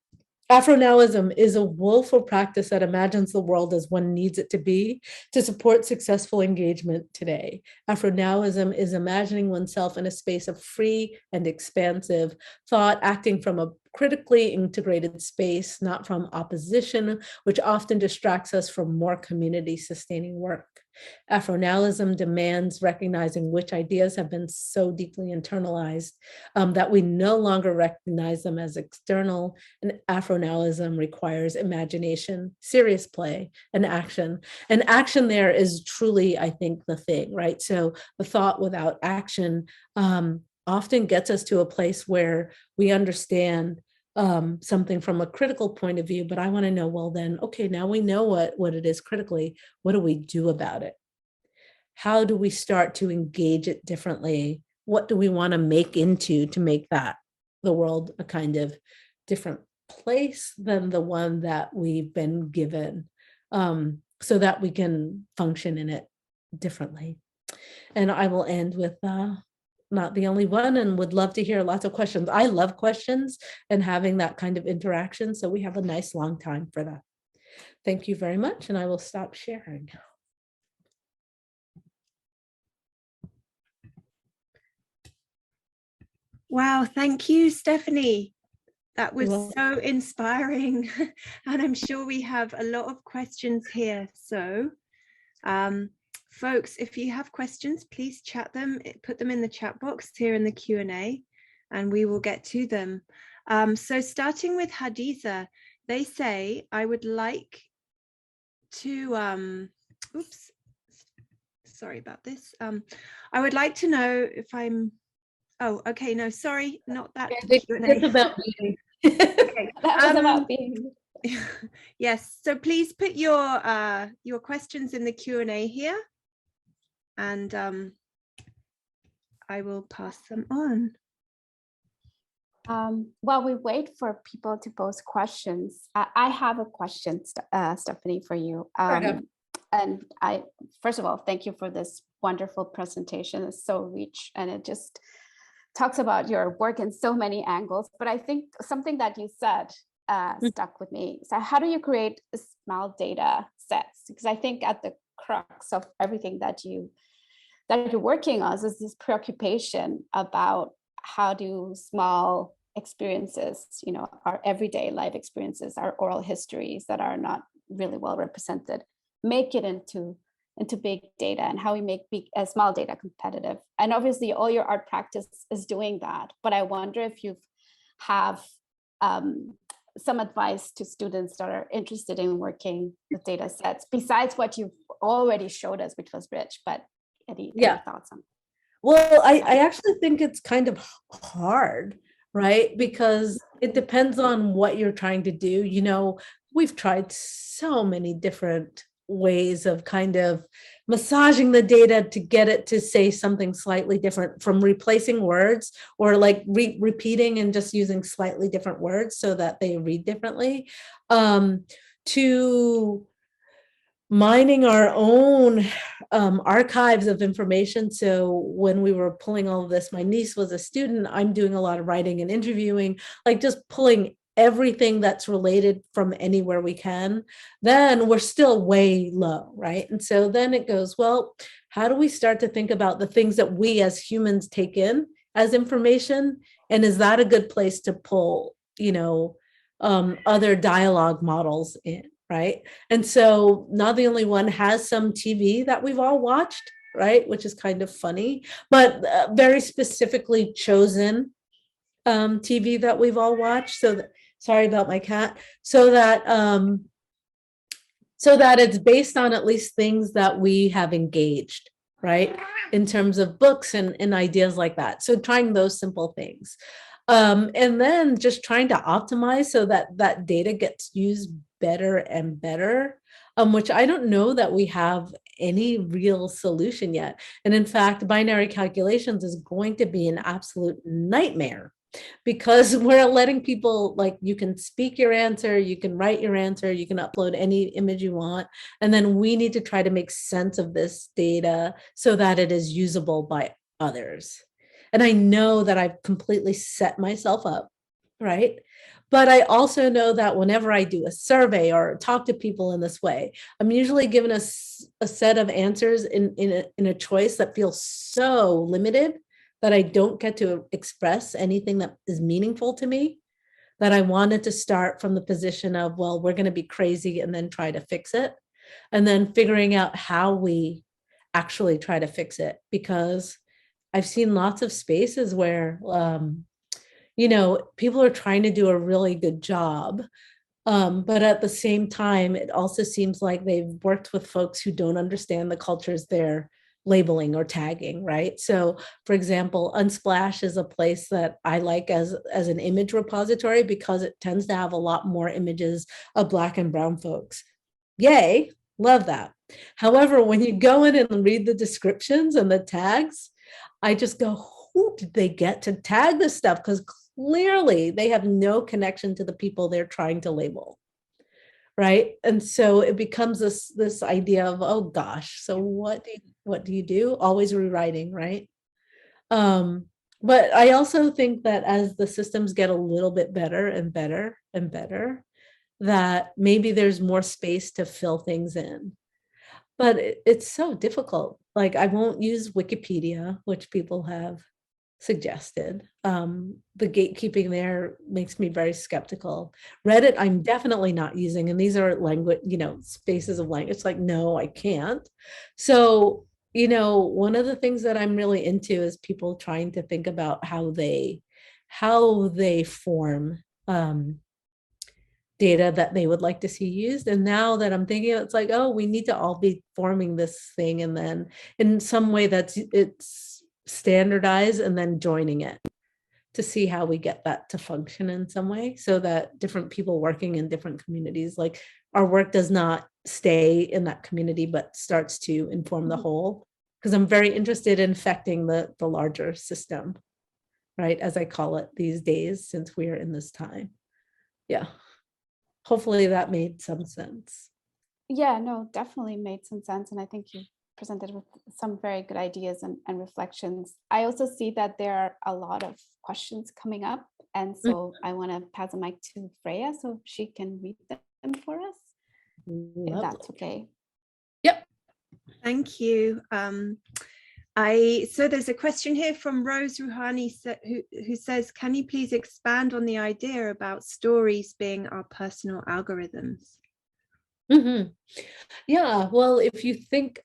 Afronalism is a willful practice that imagines the world as one needs it to be to support successful engagement today. Afronalism is imagining oneself in a space of free and expansive thought, acting from a critically integrated space, not from opposition, which often distracts us from more community-sustaining work. Afronalism demands recognizing which ideas have been so deeply internalized that we no longer recognize them as external, and Afronalism requires imagination, serious play, and action. And action there is truly, I think, the thing, right? So the thought without action often gets us to a place where we understand something from a critical point of view, but I want to know, well, then, okay, now we know what it is critically. What do we do about it? How do we start to engage it differently? What do we want to make into to make that the world a kind of different place than the one that we've been given, so that we can function in it differently? And I will end with not the only one, and would love to hear lots of questions. I love questions and having that kind of interaction. So we have a nice long time for that. Thank you very much. And I will stop sharing. Wow, thank you, Stephanie. That was so inspiring. And I'm sure we have a lot of questions here. So folks, if you have questions, please chat them, put them in the chat box here in the Q&A, and we will get to them. So starting with Hadiza, they say, I would like to, oops, sorry about this. I would like to know if I'm, oh, okay, no, sorry, not that Q&A. It's about me. Okay. That was about being. Yes, so please put your questions in the Q&A here, and I will pass them on. While we wait for people to post questions, I have a question, Stephanie, for you. And first of all, thank you for this wonderful presentation. It's so rich, and it just talks about your work in so many angles. But I think something that you said stuck with me. So how do you create small data sets? Because I think at the crux of everything that you're working on is this preoccupation about how do small experiences, our everyday life experiences, our oral histories that are not really well represented, make it into big data, and how we make small data competitive. And obviously all your art practice is doing that, but I wonder if you have some advice to students that are interested in working with data sets, besides what you've already showed us, which was rich, but any thoughts on it? Well, I actually think it's kind of hard, right? Because it depends on what you're trying to do. We've tried so many different ways of kind of massaging the data to get it to say something slightly different, from replacing words or like repeating and just using slightly different words so that they read differently, to mining our own archives of information. So when we were pulling all of this, my niece was a student, I'm doing a lot of writing and interviewing, like just pulling everything that's related from anywhere we can, then we're still way low, right? And so then it goes, well, how do we start to think about the things that we as humans take in as information? And is that a good place to pull, other dialogue models in, right? And so Not the Only One has some TV that we've all watched, right? Which is kind of funny, but very specifically chosen TV that we've all watched. So that, sorry about my cat. So that it's based on at least things that we have engaged, right? In terms of books and ideas like that. So trying those simple things. And then just trying to optimize so that that data gets used better and better, which I don't know that we have any real solution yet. And in fact, binary calculations is going to be an absolute nightmare, because we're letting people, like, you can speak your answer, you can write your answer, you can upload any image you want, and then we need to try to make sense of this data so that it is usable by others. And I know that I've completely set myself up, right? But I also know that whenever I do a survey or talk to people in this way, I'm usually given a set of answers in a choice that feels so limited that I don't get to express anything that is meaningful to me, that I wanted to start from the position of, well, we're going to be crazy and then try to fix it. And then figuring out how we actually try to fix it, because I've seen lots of spaces where, people are trying to do a really good job. But at the same time, it also seems like they've worked with folks who don't understand the cultures they're labeling or tagging, right? So for example, Unsplash is a place that I like as an image repository because it tends to have a lot more images of Black and brown folks. Yay, love that. However, when you go in and read the descriptions and the tags, I just go, who did they get to tag this stuff? Because clearly they have no connection to the people they're trying to label. Right. And so it becomes this idea of, oh gosh, so what do you do? Always rewriting, right? But I also think that as the systems get a little bit better and better and better, that maybe there's more space to fill things in. But it's so difficult. Like, I won't use Wikipedia, which people have suggested. The gatekeeping there makes me very skeptical. Reddit, I'm definitely not using, and these are language, spaces of language. It's like, no, I can't. So, one of the things that I'm really into is people trying to think about how they form data that they would like to see used. And now that I'm thinking, it's like, oh, we need to all be forming this thing, and then in some way it's standardized, and then joining it to see how we get that to function in some way, so that different people working in different communities, like, our work does not stay in that community, but starts to inform the whole. Because I'm very interested in affecting the larger system, right, as I call it these days, since we are in this time. Yeah. Hopefully that made some sense. Yeah, no, definitely made some sense. And I think you presented with some very good ideas and reflections. I also see that there are a lot of questions coming up. And so I want to pass the mic to Freya so she can read them for us. Lovely. If that's okay. Yep. Thank you. So there's a question here from Rose Rouhani who says, can you please expand on the idea about stories being our personal algorithms? Mm-hmm. Yeah, well, if you think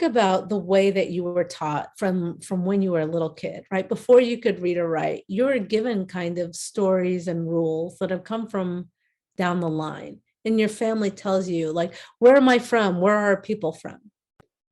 about the way that you were taught from when you were a little kid, right? Before you could read or write, you were given kind of stories and rules that have come from down the line. And your family tells you, like, where am I from? Where are people from?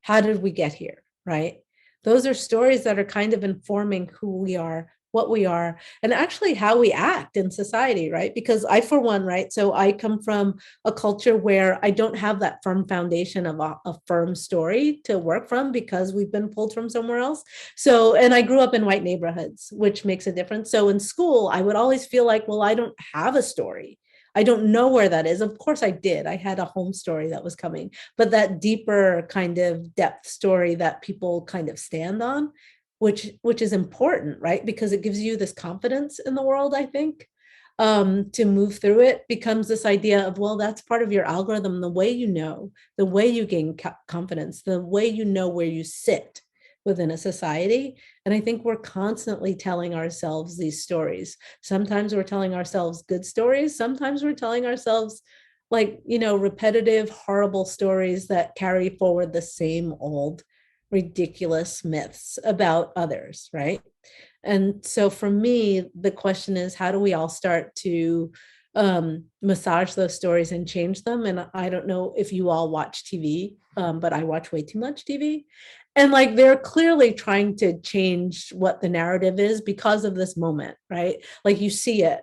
How did we get here, right? Those are stories that are kind of informing who we are, what we are, and actually how we act in society, right? Because I, for one, right, so I come from a culture where I don't have that firm foundation of a firm story to work from, because we've been pulled from somewhere else. So, and I grew up in white neighborhoods, which makes a difference. So in school, I would always feel like, well, I don't have a story. I don't know where that is. Of course I did. I had a home story that was coming, but that deeper kind of depth story that people kind of stand on, which is important, right? Because it gives you this confidence in the world, I think, to move through it, becomes this idea of, well, that's part of your algorithm, the way you know, the way you gain confidence, the way you know where you sit within a society. And I think we're constantly telling ourselves these stories. Sometimes we're telling ourselves good stories. Sometimes we're telling ourselves like, repetitive, horrible stories that carry forward the same old ridiculous myths about others, right? And so for me, the question is, how do we all start to massage those stories and change them? And I don't know if you all watch TV, but I watch way too much TV. And like, they're clearly trying to change what the narrative is because of this moment, right? Like you see it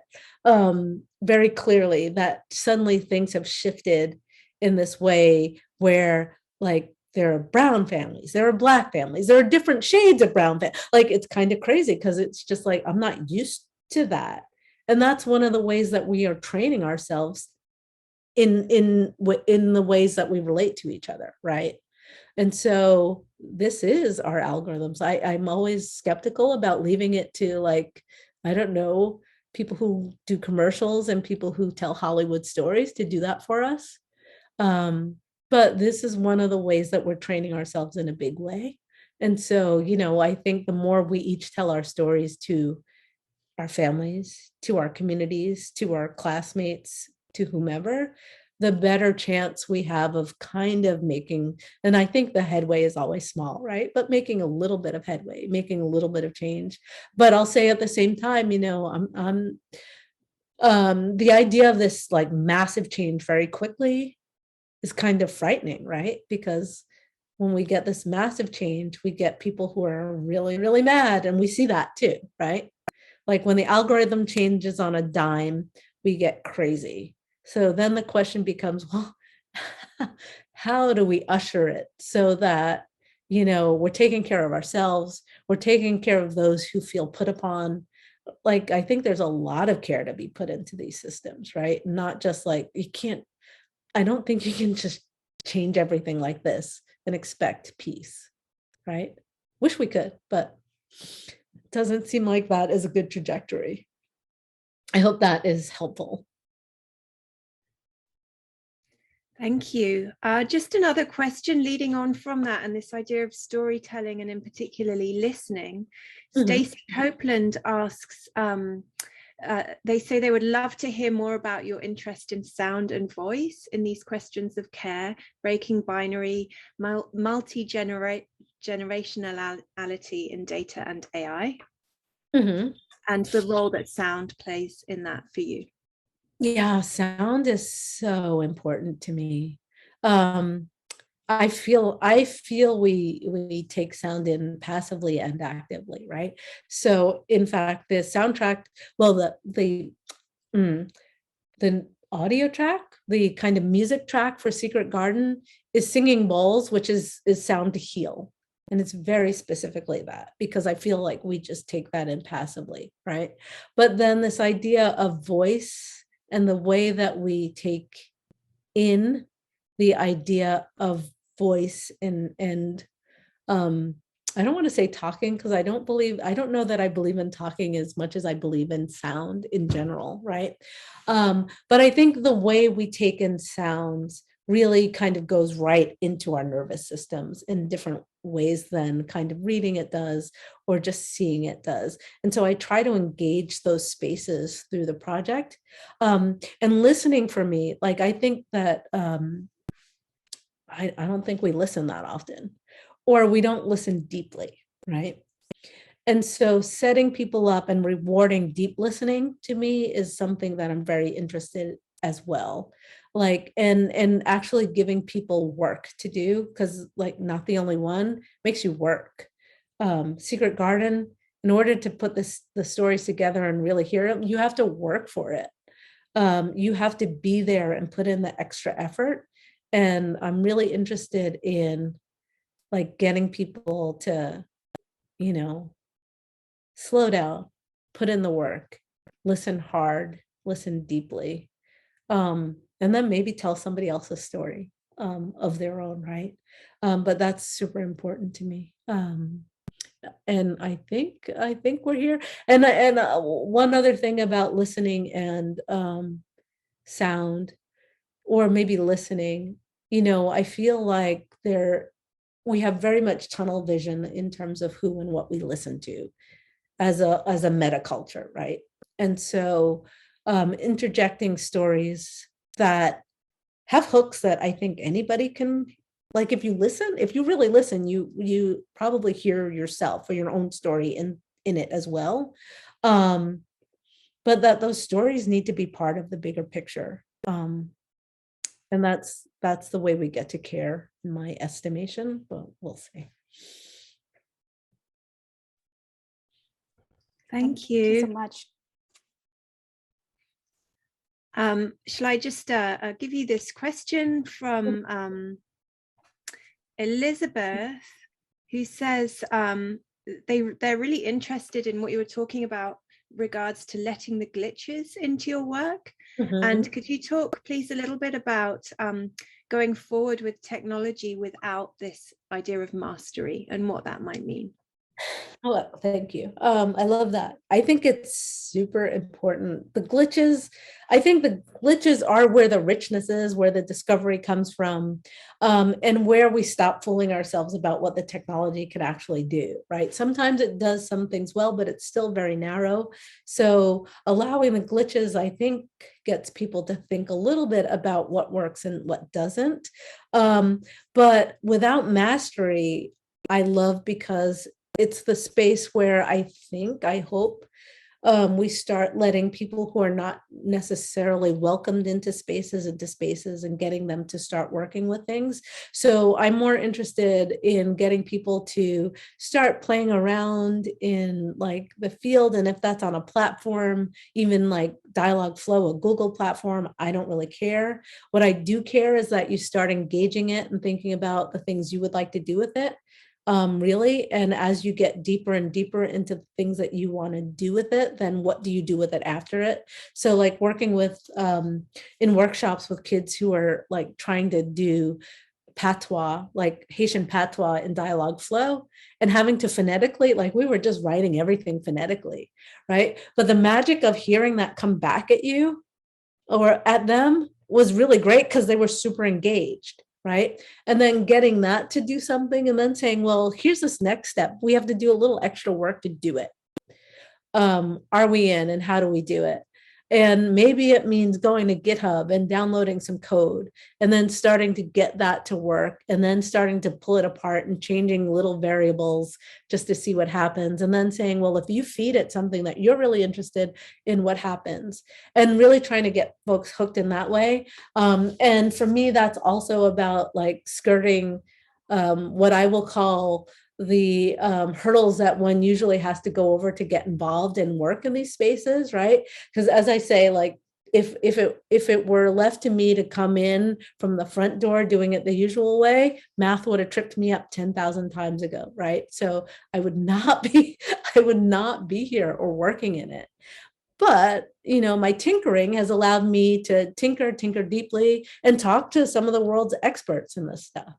very clearly that suddenly things have shifted in this way where like there are brown families, there are Black families, there are different shades of brown families. Like it's kind of crazy because it's just like, I'm not used to that. And that's one of the ways that we are training ourselves in the ways that we relate to each other, right? And so this is our algorithms. I'm always skeptical about leaving it to like, I don't know, people who do commercials and people who tell Hollywood stories to do that for us. But this is one of the ways that we're training ourselves in a big way. And so, I think the more we each tell our stories to our families, to our communities, to our classmates, to whomever, the better chance we have of kind of making, and I think the headway is always small, right? But making a little bit of headway, making a little bit of change. But I'll say at the same time, I'm the idea of this like massive change very quickly is kind of frightening, right? Because when we get this massive change, we get people who are really, really mad. And we see that too, right? Like when the algorithm changes on a dime, we get crazy. So then the question becomes, well, how do we usher it so that, we're taking care of ourselves, we're taking care of those who feel put upon. Like, I think there's a lot of care to be put into these systems, right? Not just like, I don't think you can just change everything like this and expect peace, right? Wish we could, but it doesn't seem like that is a good trajectory. I hope that is helpful. Thank you. Just another question leading on from that and this idea of storytelling and in particularly listening. Stacey Copeland asks, they say they would love to hear more about your interest in sound and voice in these questions of care, breaking binary, multi-generationality in data and AI, and the role that sound plays in that for you. Yeah, sound is so important to me. I feel we take sound in passively and actively, right? So in fact, the soundtrack, well, the audio track, the kind of music track for Secret Garden is Singing Bowls, which is sound to heal. And it's very specifically that, because I feel like we just take that in passively, right? But then this idea of voice and the way that we take in the idea of voice and I don't want to say talking, because I don't know that I believe in talking as much as I believe in sound in general, right? But I think the way we take in sounds really kind of goes right into our nervous systems in different ways than kind of reading it does or just seeing it does. And so I try to engage those spaces through the project. And listening for me, like I think that I don't think we listen that often, or we don't listen deeply, right? And so setting people up and rewarding deep listening to me is something that I'm very interested as well. Like, and actually giving people work to do, because like not the only one, makes you work. Secret Garden, in order to put the stories together and really hear them, you have to work for it. You have to be there and put in the extra effort. And I'm really interested in like getting people to, slow down, put in the work, listen hard, listen deeply, and then maybe tell somebody else's story of their own, right? But that's super important to me. And I think we're here. And one other thing about listening and sound, or maybe listening, I feel like we have very much tunnel vision in terms of who and what we listen to as a meta culture, right? And so interjecting stories that have hooks that I think anybody can, like, if you really listen, you probably hear yourself or your own story in it as well. But that those stories need to be part of the bigger picture. And that's the way we get to care, in my estimation, but we'll see. Thank you you. so much. Shall I just give you this question from Elizabeth, who says they're really interested in what you were talking about regards to letting the glitches into your work. And could you talk please a little bit about going forward with technology without this idea of mastery and what that might mean? Oh, thank you. I love that. I think it's super important. I think the glitches are where the richness is, where the discovery comes from, and where we stop fooling ourselves about what the technology can actually do, right? Sometimes it does some things well, but it's still very narrow. So allowing the glitches, I think, gets people to think a little bit about what works and what doesn't. But without mastery, I love, because it's the space where I hope we start letting people who are not necessarily welcomed into spaces and getting them to start working with things. So I'm more interested in getting people to start playing around in like the field. And if that's on a platform, even like Dialogflow, a Google platform, I don't really care. What I do care is that you start engaging it and thinking about the things you would like to do with it. Really. And as you get deeper and deeper into the things that you want to do with it, then what do you do with it after it? So like working with in workshops with kids who are like trying to do patois, like Haitian patois in Dialogflow, and having to phonetically, like we were just writing everything phonetically, right? But the magic of hearing that come back at you or at them was really great because they were super engaged. Right. And then getting that to do something and then saying, well, here's this next step. We have to do a little extra work to do it. Are we in, and how do we do it? And maybe it means going to GitHub and downloading some code and then starting to get that to work and then starting to pull it apart and changing little variables just to see what happens. And then saying, well, if you feed it something that you're really interested in, what happens? And really trying to get folks hooked in that way. And for me, that's also about like skirting what I will call the hurdles that one usually has to go over to get involved and work in these spaces, right? Because as I say, like if it were left to me to come in from the front door doing it the usual way, math would have tripped me up 10,000 times ago, right? So I would not be here or working in it. But, you know, my tinkering has allowed me to tinker deeply and talk to some of the world's experts in this stuff.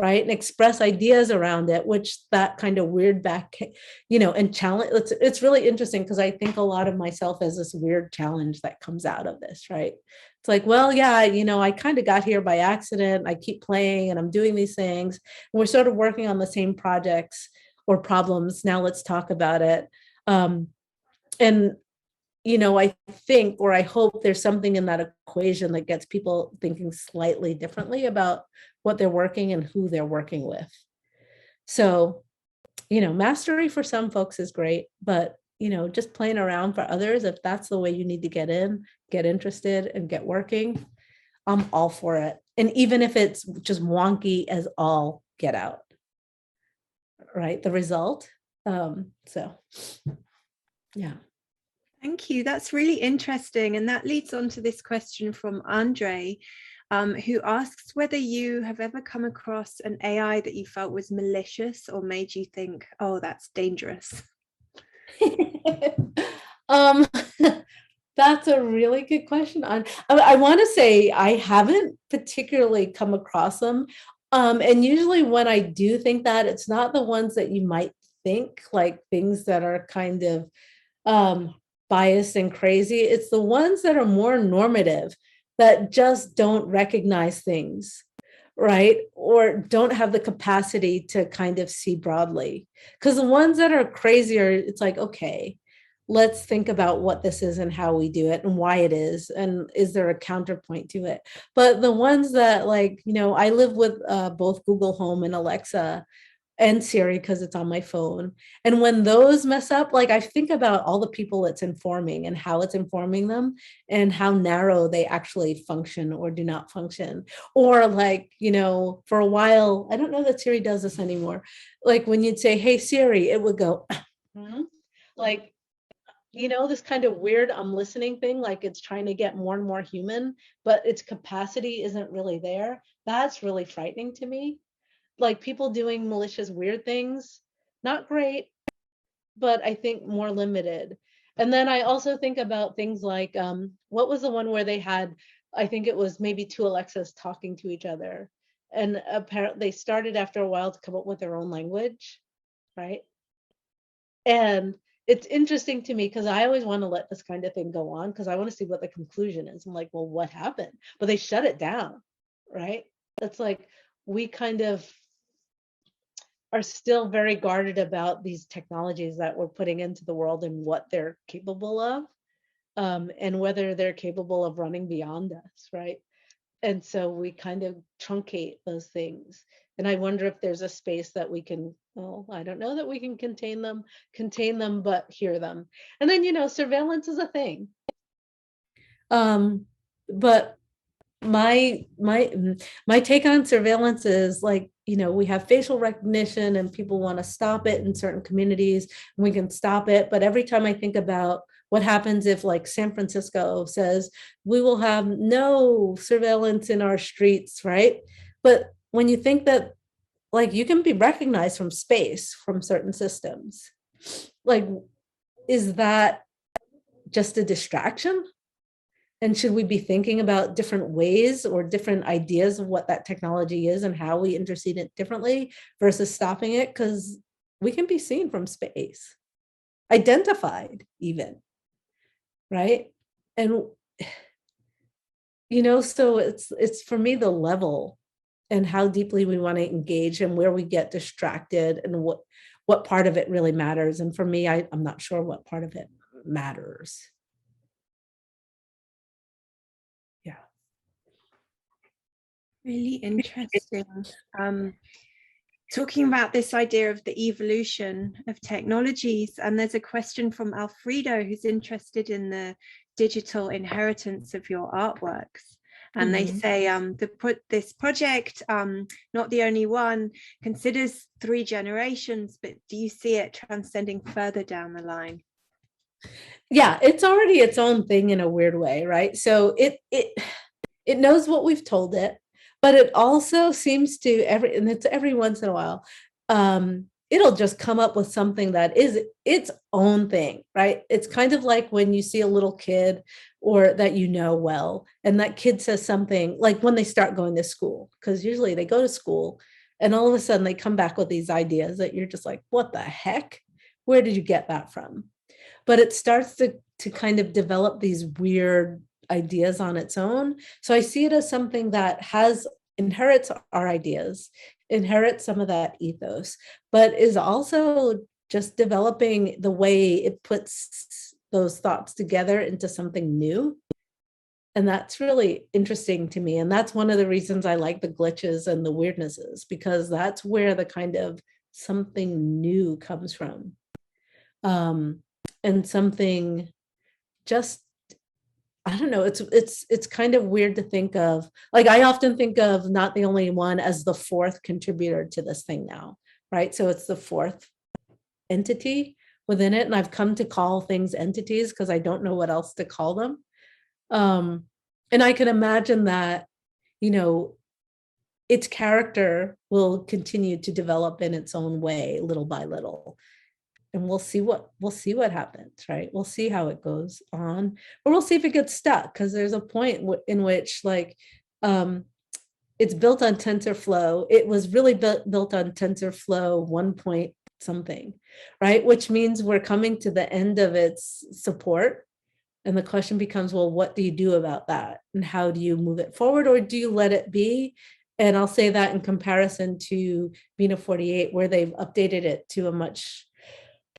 Right, and express ideas around it, which that kind of weird back, you know, and challenge. It's really interesting because I think a lot of myself as this weird challenge that comes out of this, right? It's like, well, yeah, you know, I kind of got here by accident. I keep playing and I'm doing these things. And we're sort of working on the same projects or problems. Now let's talk about it. And you know, I think, or I hope there's something in that equation that gets people thinking slightly differently about what they're working and who they're working with. So, you know, mastery for some folks is great, but, you know, just playing around for others, if that's the way you need to get in, get interested and get working, I'm all for it. And even if it's just wonky as all get out, right? The result. So, yeah. Thank you. That's really interesting. And that leads on to this question from Andre, who asks whether you have ever come across an AI that you felt was malicious or made you think, oh, that's dangerous. That's a really good question. I want to say I haven't particularly come across them. And usually when I do think that, it's not the ones that you might think, like things that are kind of biased and crazy. It's the ones that are more normative, that just don't recognize things, right? Or don't have the capacity to kind of see broadly. Because the ones that are crazier, it's like, okay, let's think about what this is and how we do it and why it is, and is there a counterpoint to it. But the ones that, like, I live with both Google Home and Alexa and Siri because it's on my phone. And when those mess up, like, I think about all the people it's informing and how it's informing them and how narrow they actually function or do not function. Or like, for a while, I don't know that Siri does this anymore. Like when you'd say, hey, Siri, it would go, like, this kind of weird I'm listening thing, like it's trying to get more and more human, but its capacity isn't really there. That's really frightening to me. Like people doing malicious, weird things, not great, but I think more limited. And then I also think about things like, what was the one where they had, I think it was maybe two Alexas talking to each other. And apparently they started after a while to come up with their own language, right? And it's interesting to me because I always want to let this kind of thing go on because I want to see what the conclusion is. I'm like, well, what happened? But they shut it down, right? That's like, we kind of are still very guarded about these technologies that we're putting into the world and what they're capable of, and whether they're capable of running beyond us, right? And so we kind of truncate those things. And I wonder if there's a space that we can, well, I don't know that we can contain them, but hear them. And then, surveillance is a thing. But my take on surveillance is like, we have facial recognition and people want to stop it in certain communities and we can stop it. But every time I think about what happens if like San Francisco says, we will have no surveillance in our streets, right? But when you think that like you can be recognized from space, from certain systems, like, is that just a distraction? And should we be thinking about different ways or different ideas of what that technology is and how we intercede it differently versus stopping it? Because we can be seen from space, identified even, right? And, so it's for me, the level and how deeply we want to engage and where we get distracted and what part of it really matters. And for me, I'm not sure what part of it matters. Really interesting. Talking about this idea of the evolution of technologies, and there's a question from Alfredo who's interested in the digital inheritance of your artworks. And they say this project, not the only one, considers 3 generations, but do you see it transcending further down the line? Yeah, it's already its own thing in a weird way, right? So it knows what we've told it, but it also seems to every once in a while, it'll just come up with something that is its own thing, right? It's kind of like when you see a little kid or that well, and that kid says something like when they start going to school, because usually they go to school and all of a sudden they come back with these ideas that you're just like, what the heck? Where did you get that from? But it starts to kind of develop these weird ideas on its own. So I see it as something that inherits our ideas, inherits some of that ethos, but is also just developing the way it puts those thoughts together into something new. And that's really interesting to me. And that's one of the reasons I like the glitches and the weirdnesses, because that's where the kind of something new comes from. And something just, I don't know, it's kind of weird to think of. Like, I often think of Not the Only One as the 4th contributor to this thing now, right? So it's the 4th entity within it. And I've come to call things entities because I don't know what else to call them. And I can imagine that, its character will continue to develop in its own way, little by little. And we'll see what happens, right? We'll see how it goes on, or we'll see if it gets stuck, because there's a point in which, like, it's built on TensorFlow. It was really built on TensorFlow 1 point something, right? Which means we're coming to the end of its support. And the question becomes, well, what do you do about that? And how do you move it forward, or do you let it be? And I'll say that in comparison to Bina 48, where they've updated it to a much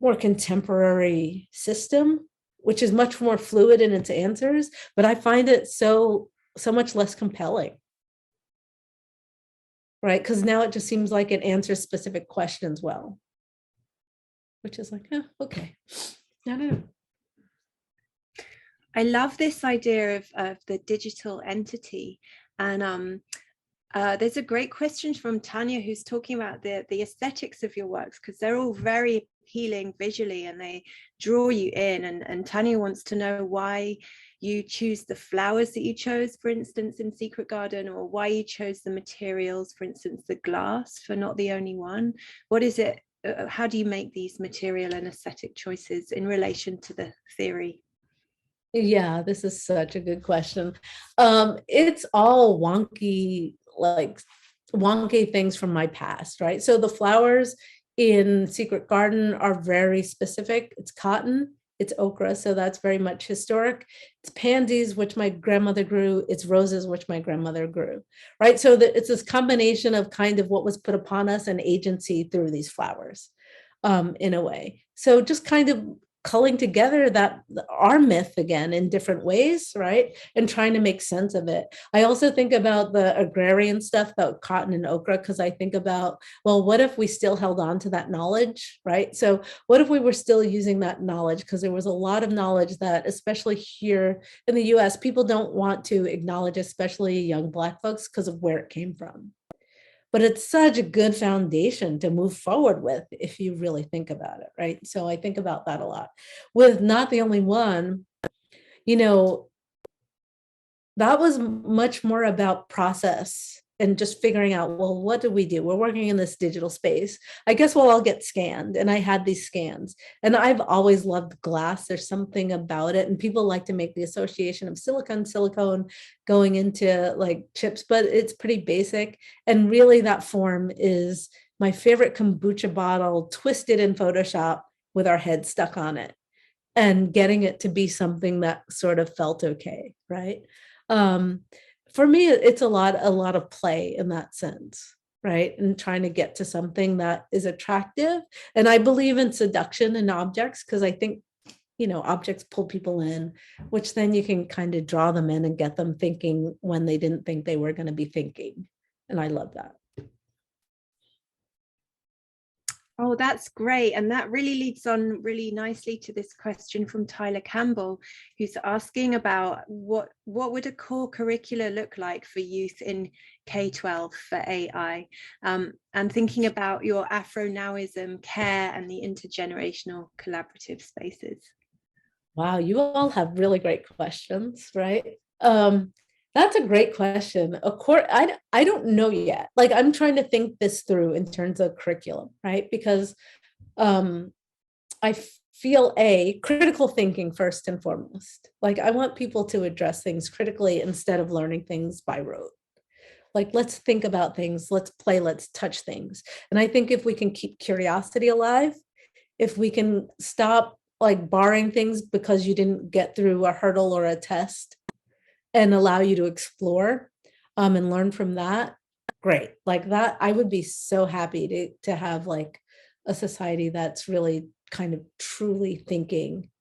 more contemporary system, which is much more fluid in its answers, but I find it so much less compelling. Right? Because now it just seems like it answers specific questions well, which is like, oh, okay. I don't know. I love this idea of the digital entity. And there's a great question from Tanya, who's talking about the aesthetics of your works, because they're all very appealing visually and they draw you in. And Tanya wants to know why you choose the flowers that you chose, for instance, in Secret Garden, or why you chose the materials, for instance, the glass for Not the Only One. What is it? How do you make these material and aesthetic choices in relation to the theory? Yeah, this is such a good question. It's all wonky, like wonky things from my past, right? So the flowers in Secret Garden are very specific. It's cotton, it's okra, so that's very much historic. It's pansies, which my grandmother grew. It's roses, which my grandmother grew, right? So it's this combination of kind of what was put upon us and agency through these flowers, in a way. So just kind of culling together that our myth again in different ways, right? And trying to make sense of it. I also think about the agrarian stuff about cotton and okra, because I think about, well, what if we still held on to that knowledge, right? So what if we were still using that knowledge? Because there was a lot of knowledge that, especially here in the US, people don't want to acknowledge, especially young Black folks, because of where it came from. But it's such a good foundation to move forward with if you really think about it, right? So I think about that a lot. With Not the Only One, you know, that was much more about process and just figuring out, well, what do we do? We're working in this digital space. I guess we'll all get scanned. And I had these scans. And I've always loved glass. There's something about it. And people like to make the association of silicone going into like chips, but it's pretty basic. And really that form is my favorite kombucha bottle twisted in Photoshop with our head stuck on it and getting it to be something that sort of felt okay, right? For me, it's a lot of play in that sense, right? And trying to get to something that is attractive. And I believe in seduction in objects, because I think, you know, objects pull people in, which then you can kind of draw them in and get them thinking when they didn't think they were going to be thinking. And I love that. Oh, that's great. And that really leads on really nicely to this question from Tyler Campbell, who's asking about what would a core curricula look like for youth in K-12 for AI, and thinking about your Afro-nowism care and the intergenerational collaborative spaces. Wow, you all have really great questions, right? That's a great question. Of course, I don't know yet. Like I'm trying to think this through in terms of curriculum, right? Because I feel critical thinking first and foremost. Like I want people to address things critically instead of learning things by rote. Like let's think about things, let's play, let's touch things. And I think if we can keep curiosity alive, if we can stop like barring things because you didn't get through a hurdle or a test, and allow you to explore and learn from that, great. Like that, I would be so happy to have like a society that's really kind of truly thinking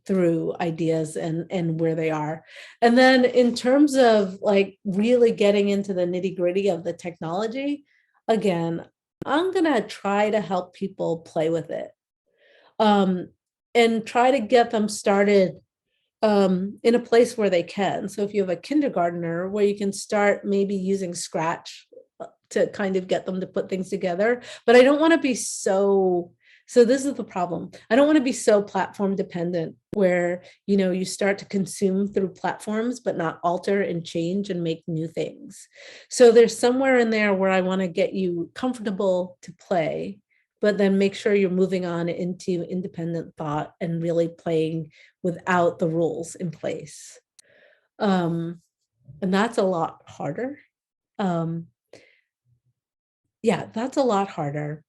through ideas and where they are. And then in terms of like really getting into the nitty gritty of the technology, again, I'm gonna try to help people play with it and try to get them started in a place where they can. So if you have a kindergartner where you can start maybe using Scratch to kind of get them to put things together, but I don't want to be so this is the problem. I don't want to be so platform dependent where, you know, you start to consume through platforms, but not alter and change and make new things. So there's somewhere in there where I want to get you comfortable to play, but then make sure you're moving on into independent thought and really playing without the rules in place. And that's a lot harder. Yeah, that's a lot harder.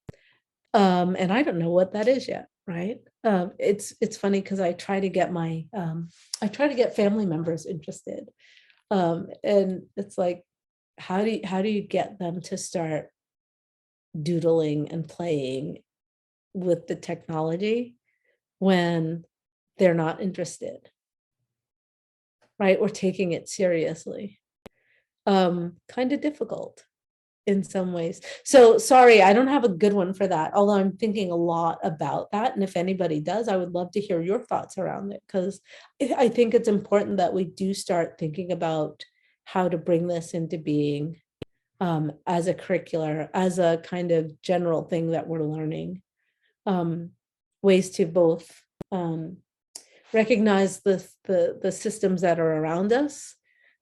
And I don't know what that is yet, right? It's funny because I try to get family members interested. And it's like, how do you get them to start doodling and playing with the technology when they're not interested, right? Or taking it seriously. Kind of difficult in some ways. So sorry, I don't have a good one for that, although I'm thinking a lot about that. And if anybody does, I would love to hear your thoughts around it, because I think it's important that we do start thinking about how to bring this into being as a curricular, as a kind of general thing that we're learning. Ways to both recognize the systems that are around us,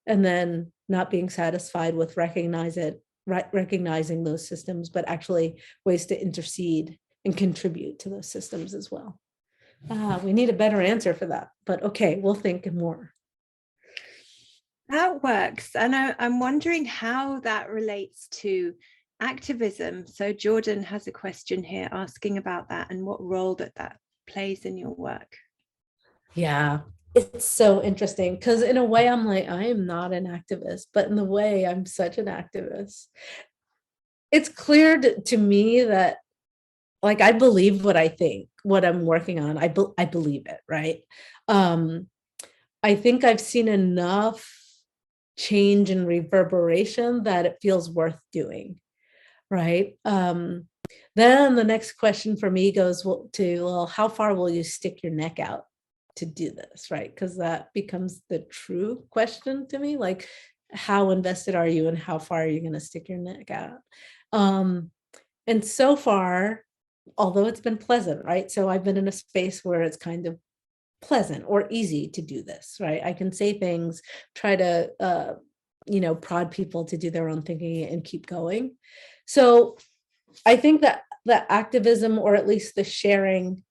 and then not being satisfied with recognizing those systems, but actually ways to intercede and contribute to those systems as well. We need a better answer for that, but okay, we'll think more. That works. And I'm wondering how that relates to activism. So Jordan has a question here asking about that and what role that plays in your work. Yeah, it's so interesting, because in a way I'm like, I am not an activist, but in the way I'm such an activist. It's clear to me that, like, I believe what I think, what I'm working on, I believe it, right? I think I've seen enough change and reverberation that it feels worth doing, right? Then the next question for me goes well, how far will you stick your neck out to do this, right? Because that becomes the true question to me, like, how invested are you and how far are you going to stick your neck out? And so far, although it's been pleasant, right? So I've been in a space where it's kind of pleasant or easy to do this, right? I can say things, try to, prod people to do their own thinking and keep going. So I think that the activism, or at least the sharing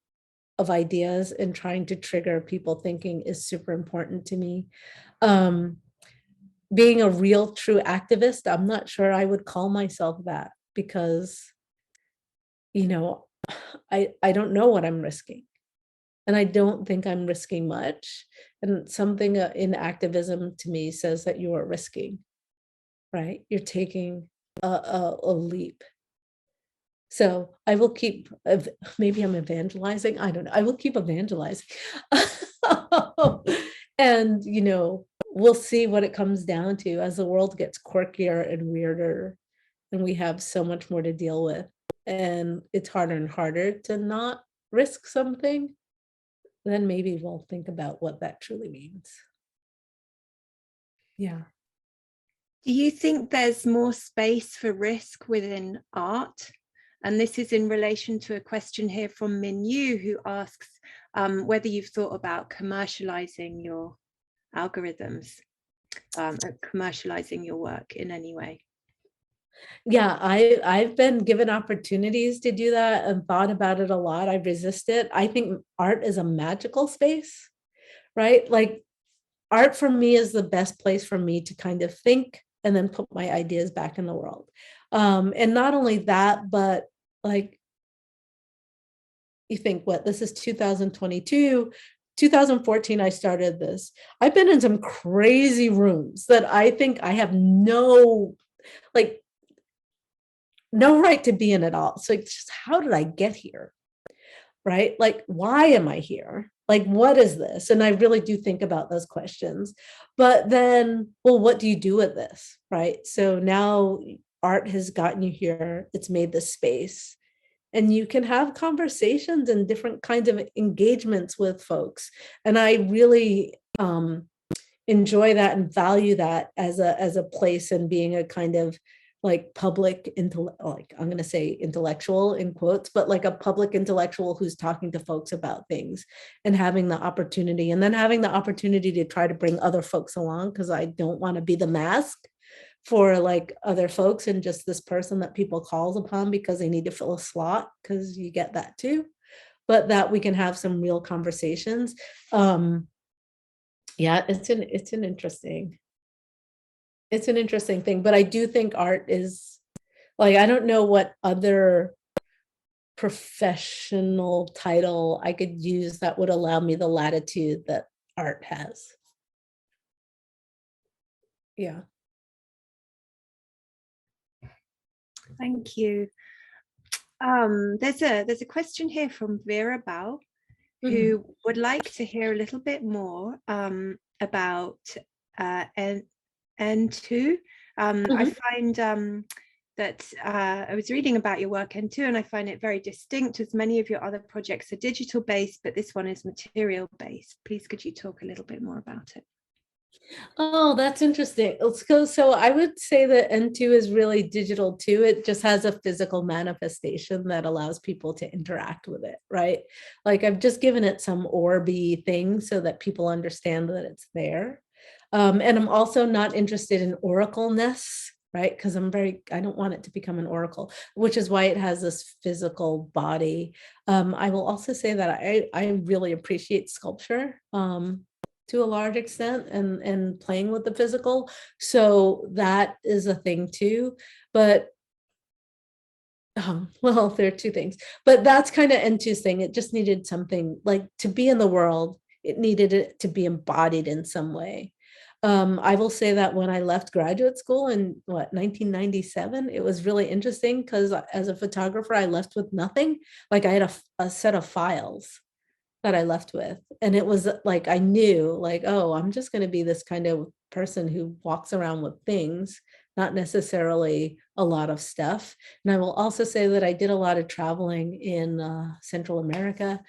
of ideas and trying to trigger people thinking, is super important to me. Being a real true activist, I'm not sure I would call myself that, because, I don't know what I'm risking. And I don't think I'm risking much. And something in activism to me says that you are risking, right? You're taking a leap. So I will keep, maybe I'm evangelizing, I don't know. I will keep evangelizing. And, we'll see what it comes down to as the world gets quirkier and weirder, and we have so much more to deal with. And it's harder and harder to not risk something. Then maybe we'll think about what that truly means. Yeah. Do you think there's more space for risk within art? And this is in relation to a question here from Min Yu, who asks whether you've thought about commercializing your algorithms, commercializing your work in any way. Yeah, I've been given opportunities to do that and thought about it a lot. I resist it. I think art is a magical space, right? Like, art for me is the best place for me to kind of think and then put my ideas back in the world. And not only that, but like, you think, what, this is 2022, 2014, I started this. I've been in some crazy rooms that I think I have no right to be in at all. So it's just, how did I get here? Right? Like, why am I here? Like, what is this? And I really do think about those questions. But then, well, what do you do with this? Right? So now art has gotten you here. It's made this space. And you can have conversations and different kinds of engagements with folks. And I really enjoy that and value that as a place, and being a kind of like public like, I'm going to say intellectual in quotes, but like a public intellectual who's talking to folks about things and having the opportunity, and then having the opportunity to try to bring other folks along, because I don't want to be the mask for like other folks and just this person that people calls upon because they need to fill a slot, because you get that too, but that we can have some real conversations. Yeah, it's an interesting thing, but I do think art is, like, I don't know what other professional title I could use that would allow me the latitude that art has. Yeah. Thank you. There's a question here from Vera Bao, who would like to hear a little bit more about N2. I find that I was reading about your work N2, and I find it very distinct, as many of your other projects are digital based, but this one is material based. Please, could you talk a little bit more about it? Oh, that's interesting. Let's go. So I would say that N2 is really digital too. It just has a physical manifestation that allows people to interact with it, right? Like I've just given it some orby thing so that people understand that it's there. And I'm also not interested in oracle-ness, right? Because I don't want it to become an oracle, which is why it has this physical body. I will also say that I really appreciate sculpture. To a large extent, and playing with the physical. So that is a thing too. But well, there are two things, but that's kind of N2's thing. It just needed something like to be in the world. It needed it to be embodied in some way. I will say that when I left graduate school in 1997, it was really interesting because as a photographer, I left with nothing. Like I had a set of files that I left with. And it was like, I knew like, oh, I'm just going to be this kind of person who walks around with things, not necessarily a lot of stuff. And I will also say that I did a lot of traveling in Central America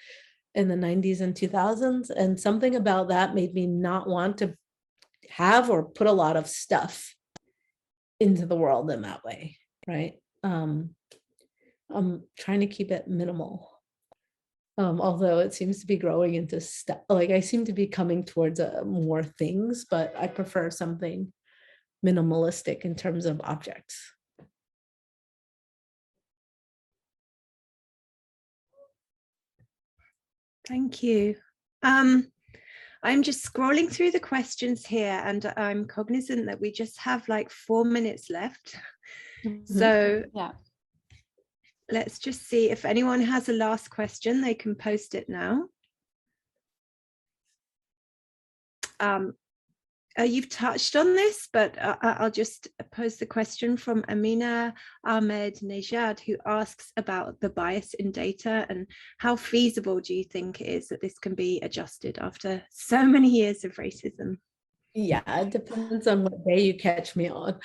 in the 90s and 2000s. And something about that made me not want to have or put a lot of stuff into the world in that way, right? I'm trying to keep it minimal. Although it seems to be growing into stuff, like I seem to be coming towards more things, but I prefer something minimalistic in terms of objects. Thank you. I'm just scrolling through the questions here, and I'm cognizant that we just have like 4 minutes left. So yeah. Let's just see if anyone has a last question, they can post it now. You've touched on this, but I'll just pose the question from Amina Ahmed Nejad, who asks about the bias in data and how feasible do you think it is that this can be adjusted after so many years of racism? Yeah, it depends on what day you catch me on.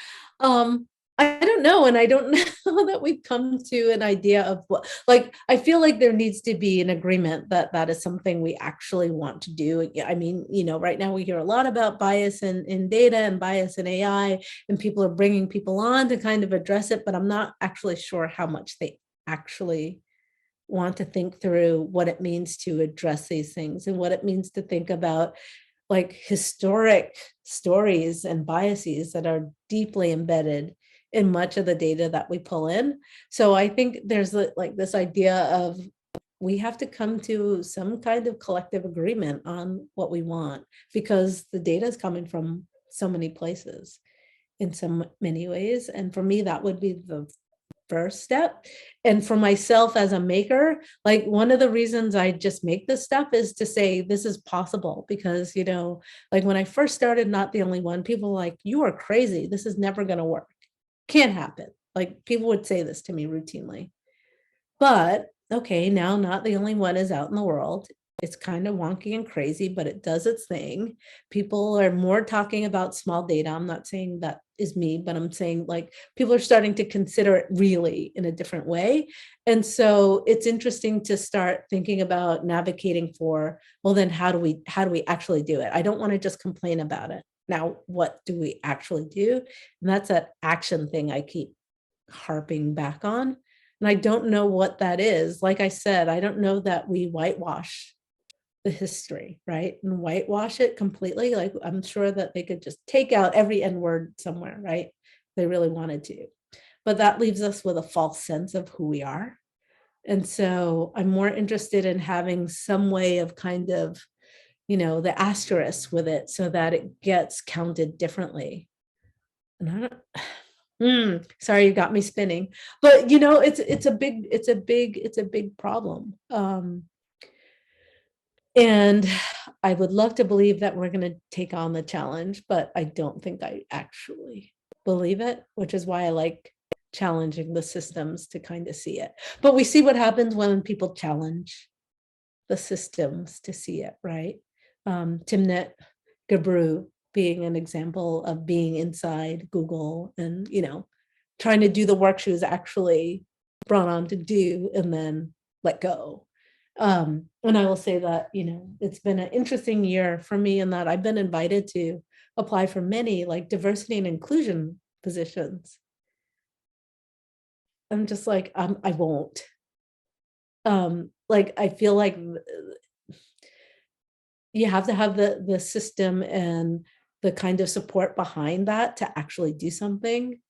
I don't know. And I don't know that we've come to an idea of what, like, I feel like there needs to be an agreement that that is something we actually want to do. I mean, you know, right now we hear a lot about bias in data and bias in AI, and people are bringing people on to kind of address it, but I'm not actually sure how much they actually want to think through what it means to address these things and what it means to think about like historic stories and biases that are deeply embedded in much of the data that we pull in. So I think there's like this idea of we have to come to some kind of collective agreement on what we want, because the data is coming from so many places in so many ways. And for me, that would be the first step. And for myself as a maker, like one of the reasons I just make this stuff is to say this is possible, because, you know, like when I first started Not the Only One, people were like, you are crazy, this is never going to work, can't happen. Like people would say this to me routinely. But okay, now Not the Only One is out in the world. It's kind of wonky and crazy, but it does its thing. People are more talking about small data. I'm not saying that is me, but I'm saying like people are starting to consider it really in a different way. And so it's interesting to start thinking about navigating for, well, then how do we actually do it? I don't want to just complain about it. Now, what do we actually do? And that's that action thing I keep harping back on. And I don't know what that is. Like I said, I don't know that we whitewash the history, right? And whitewash it completely. Like I'm sure that they could just take out every N word somewhere, right? They really wanted to. But that leaves us with a false sense of who we are. And so I'm more interested in having some way of kind of, you know, the asterisk with it so that it gets counted differently. And I don't, sorry, you got me spinning, but you know, it's a big problem. And I would love to believe that we're going to take on the challenge, but I don't think I actually believe it, which is why I like challenging the systems to kind of see it. But we see what happens when people challenge the systems to see it, right? Timnit Gebru being an example of being inside Google and, you know, trying to do the work she was actually brought on to do and then let go. And I will say that, you know, it's been an interesting year for me in that I've been invited to apply for many like diversity and inclusion positions. I'm just like, I won't. Like, I feel like you have to have the system and the kind of support behind that to actually do something,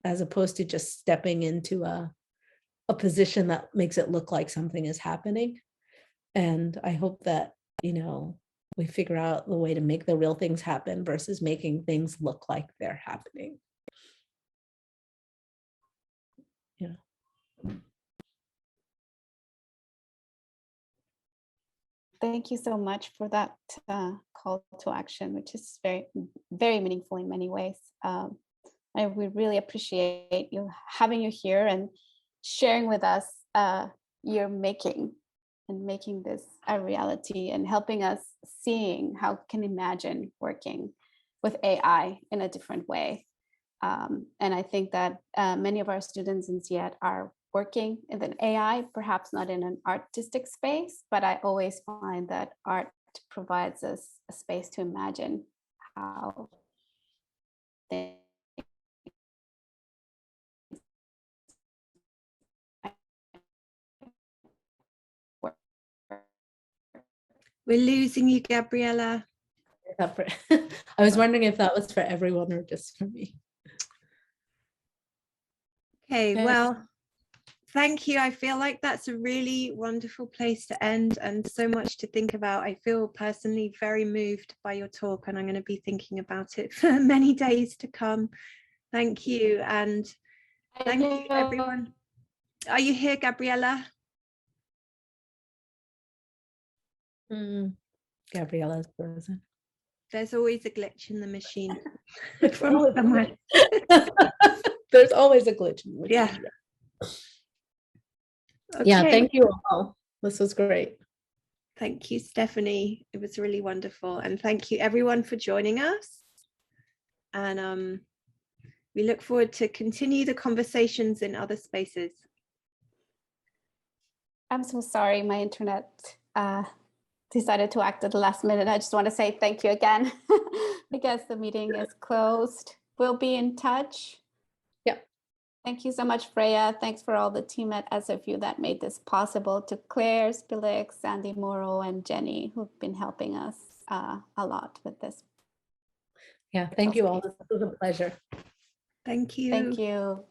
as opposed to just stepping into a position that makes it look like something is happening. And I hope that, you know, we figure out the way to make the real things happen versus making things look like they're happening. Yeah. Thank you so much for that call to action, which is very, very meaningful in many ways. We really appreciate you having you here and sharing with us your making this a reality and helping us seeing how we can imagine working with AI in a different way. And I think that many of our students in SIAT are working in an AI, perhaps not in an artistic space, but I always find that art provides us a space to imagine how things work. We're losing you, Gabriella. I was wondering if that was for everyone or just for me. Okay, well, thank you. I feel like that's a really wonderful place to end and so much to think about. I feel personally very moved by your talk and I'm going to be thinking about it for many days to come. Thank you. And thank you, everyone. Are you here, Gabriella? Gabriella's frozen. There's always a glitch in the machine from somewhere. There's always a glitch in the machine. Yeah. Okay. Yeah, thank you all. This was great. Thank you, Stephanie. It was really wonderful. And thank you everyone for joining us. And we look forward to continue the conversations in other spaces. I'm so sorry, my internet decided to act at the last minute. I just want to say thank you again. I guess the meeting is closed. We'll be in touch. Yep. Thank you so much, Freya. Thanks for all the team at SFU that made this possible, to Claire, Spilix, Sandy Morrow, and Jenny, who've been helping us a lot with this. Yeah, thank you all. This was a pleasure. Thank you. Thank you.